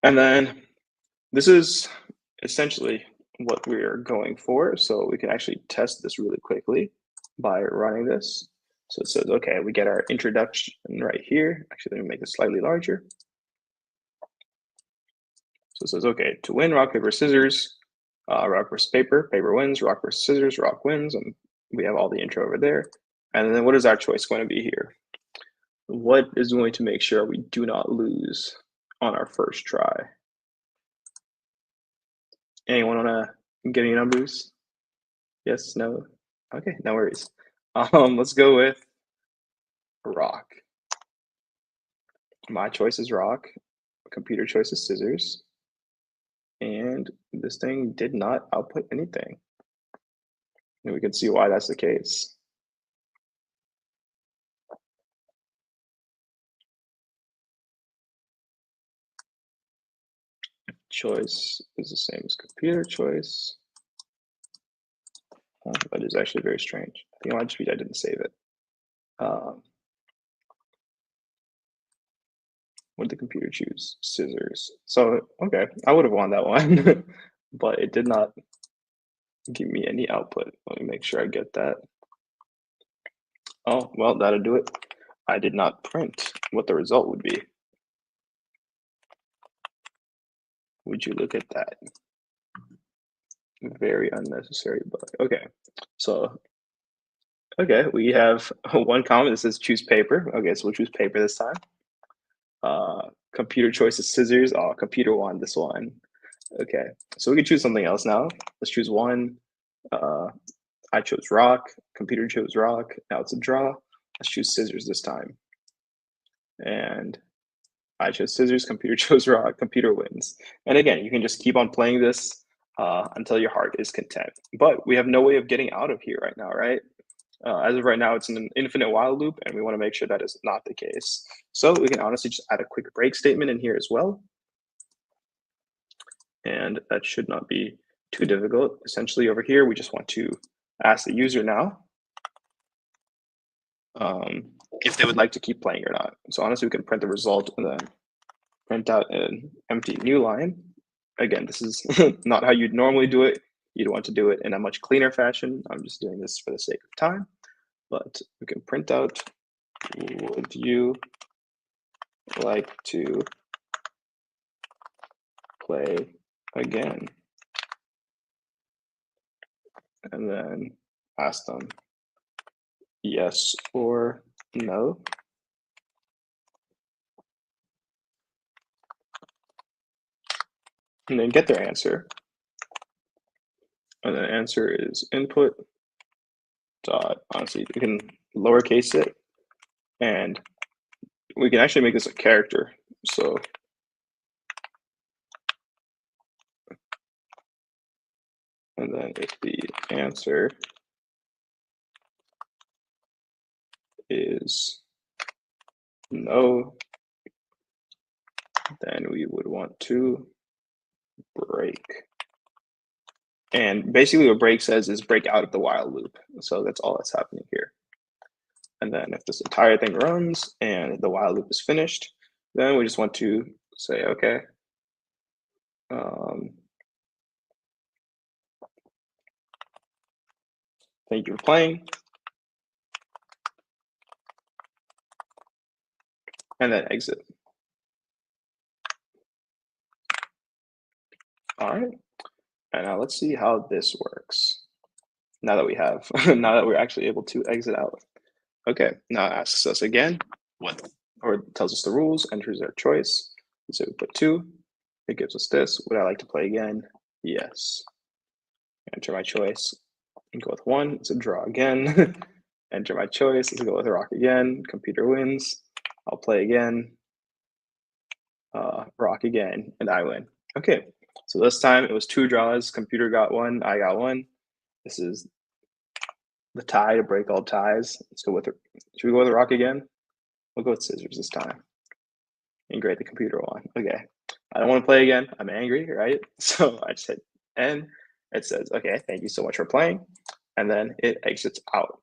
And then this is essentially what we're going for. So we can actually test this really quickly by running this. So it says, okay, we get our introduction right here. Actually, let me make it slightly larger. So it says, okay, to win, rock, paper, scissors, rock versus paper, paper wins, rock versus scissors, rock wins. And we have all the intro over there. And then what is our choice going to be here? What is going to make sure we do not lose on our first try? Anyone want to give any numbers? Yes, no? Okay, no worries. Let's go with rock. My choice is rock. Computer choice is scissors. And this thing did not output anything. And we can see why that's the case. Choice is the same as computer choice. That is actually very strange. I think it might just be I didn't save it. What did the computer choose? Scissors. So, okay, I would have won that one, but it did not give me any output. Let me make sure I get that. Oh, well, that'll do it. I did not print what the result would be. Would you look at that? Very unnecessary bug. Okay, so, okay, we have one comment that says choose paper. Okay, so we'll choose paper this time. Computer choice is scissors. Oh, computer won this one. Okay, so we can choose something else now. Let's choose one. I chose rock. Computer chose rock. Now it's a draw. Let's choose scissors this time. And I chose scissors. Computer chose rock. Computer wins. And again, you can just keep on playing this until your heart is content. But we have no way of getting out of here right now, right? As of right now, it's an infinite while loop, and we want to make sure that is not the case. So we can honestly just add a quick break statement in here as well. And that should not be too difficult. Essentially over here, we just want to ask the user now if they would like to keep playing or not. So honestly, we can print the result and then print out an empty new line. Again, this is not how you'd normally do it. You'd want to do it in a much cleaner fashion. I'm just doing this for the sake of time. But we can print out, would you like to play again? And then ask them yes or no. And then get their answer. And the answer is input dot, honestly, we can lowercase it, and we can actually make this a character. So and then if the answer is no, then we would want to break. And basically what break says is break out of the while loop. So that's all that's happening here. And then if this entire thing runs and the while loop is finished, then we just want to say, okay, thank you for playing. And then exit. All right. And now let's see how this works. Now that we have, now that we're actually able to exit out. Okay, now it asks us again, what, or it tells us the rules, enters our choice. So we put 2, it gives us this. Would I like to play again? Yes. Enter my choice and go with 1, it's a draw again. Enter my choice, let's go with rock again. Computer wins. I'll play again. Rock again, and I win. Okay, so this time it was 2 draws. Computer got 1, I got 1. This is the tie to break all ties. Let's go with it. Should we go with the rock again? We'll go with scissors this time. and grade the computer on. Okay, I don't want to play again. I'm angry, right? So I just hit N. It says, okay, thank you so much for playing. And then it exits out.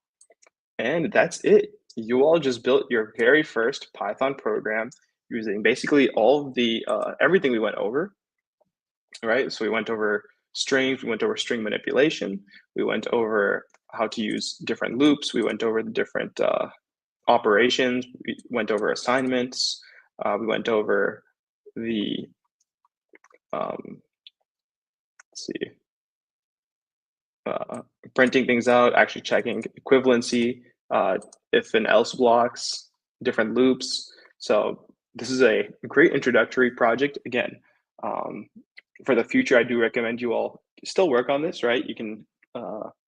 And that's it. You all just built your very first Python program using basically all of the everything we went over, right? So we went over strings, we went over string manipulation, we went over how to use different loops, we went over the different operations, we went over assignments, we went over the let's see, printing things out, actually checking equivalency, if and else blocks, different loops. So this is a great introductory project. Again, for the future, I do recommend you all still work on this, right? You can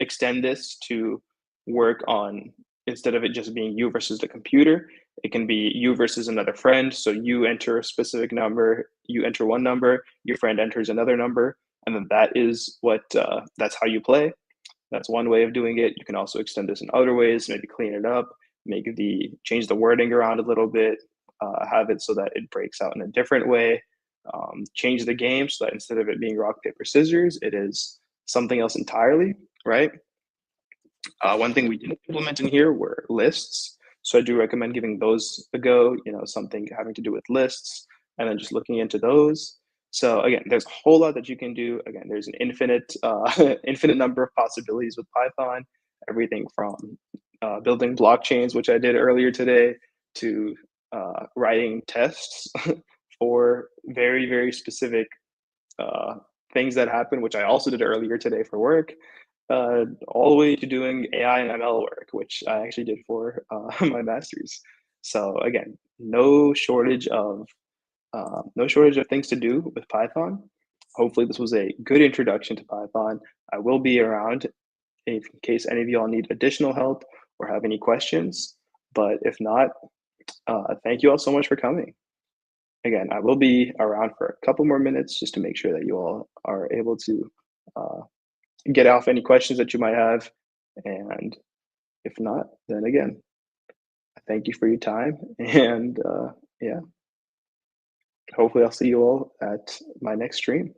extend this to work on, instead of it just being you versus the computer, it can be you versus another friend. So you enter a specific number, you enter one number, your friend enters another number, and then that is what that's how you play. That's one way of doing it. You can also extend this in other ways, maybe clean it up, change the wording around a little bit, have it so that it breaks out in a different way, change the game so that instead of it being rock, paper, scissors, it is something else entirely, right? One thing we didn't implement in here were lists. So I do recommend giving those a go, something having to do with lists, and then just looking into those. So again, there's a whole lot that you can do. Again, there's an infinite number of possibilities with Python, everything from building blockchains, which I did earlier today, to writing tests for very, very specific things that happen, which I also did earlier today for work, all the way to doing AI and ML work, which I actually did for my master's. So again, no shortage of things to do with Python. Hopefully this was a good introduction to Python. I will be around in case any of y'all need additional help or have any questions. But if not, thank you all so much for coming. Again, I will be around for a couple more minutes just to make sure that you all are able to get off any questions that you might have. And if not, then again, thank you for your time. And yeah, hopefully I'll see you all at my next stream.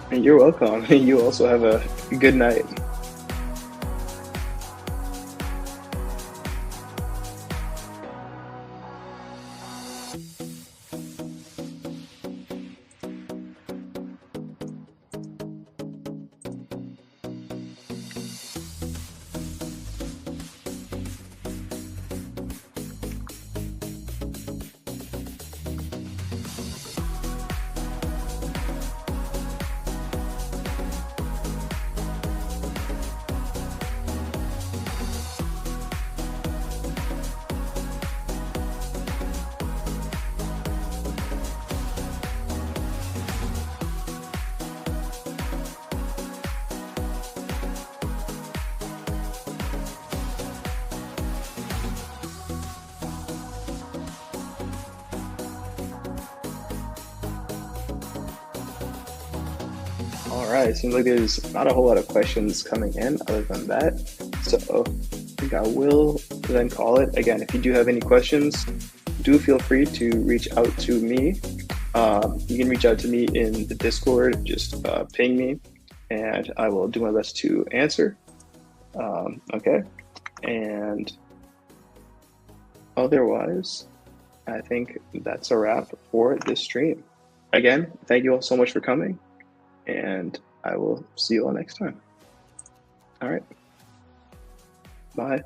And you're welcome. You also have a good night. All right, seems like there's not a whole lot of questions coming in other than that. So I think I will then call it. Again, if you do have any questions, do feel free to reach out to me. You can reach out to me in the Discord, just ping me, and I will do my best to answer. Okay, and otherwise, I think that's a wrap for this stream. Again, thank you all so much for coming, and I will see you all next time. All right. Bye.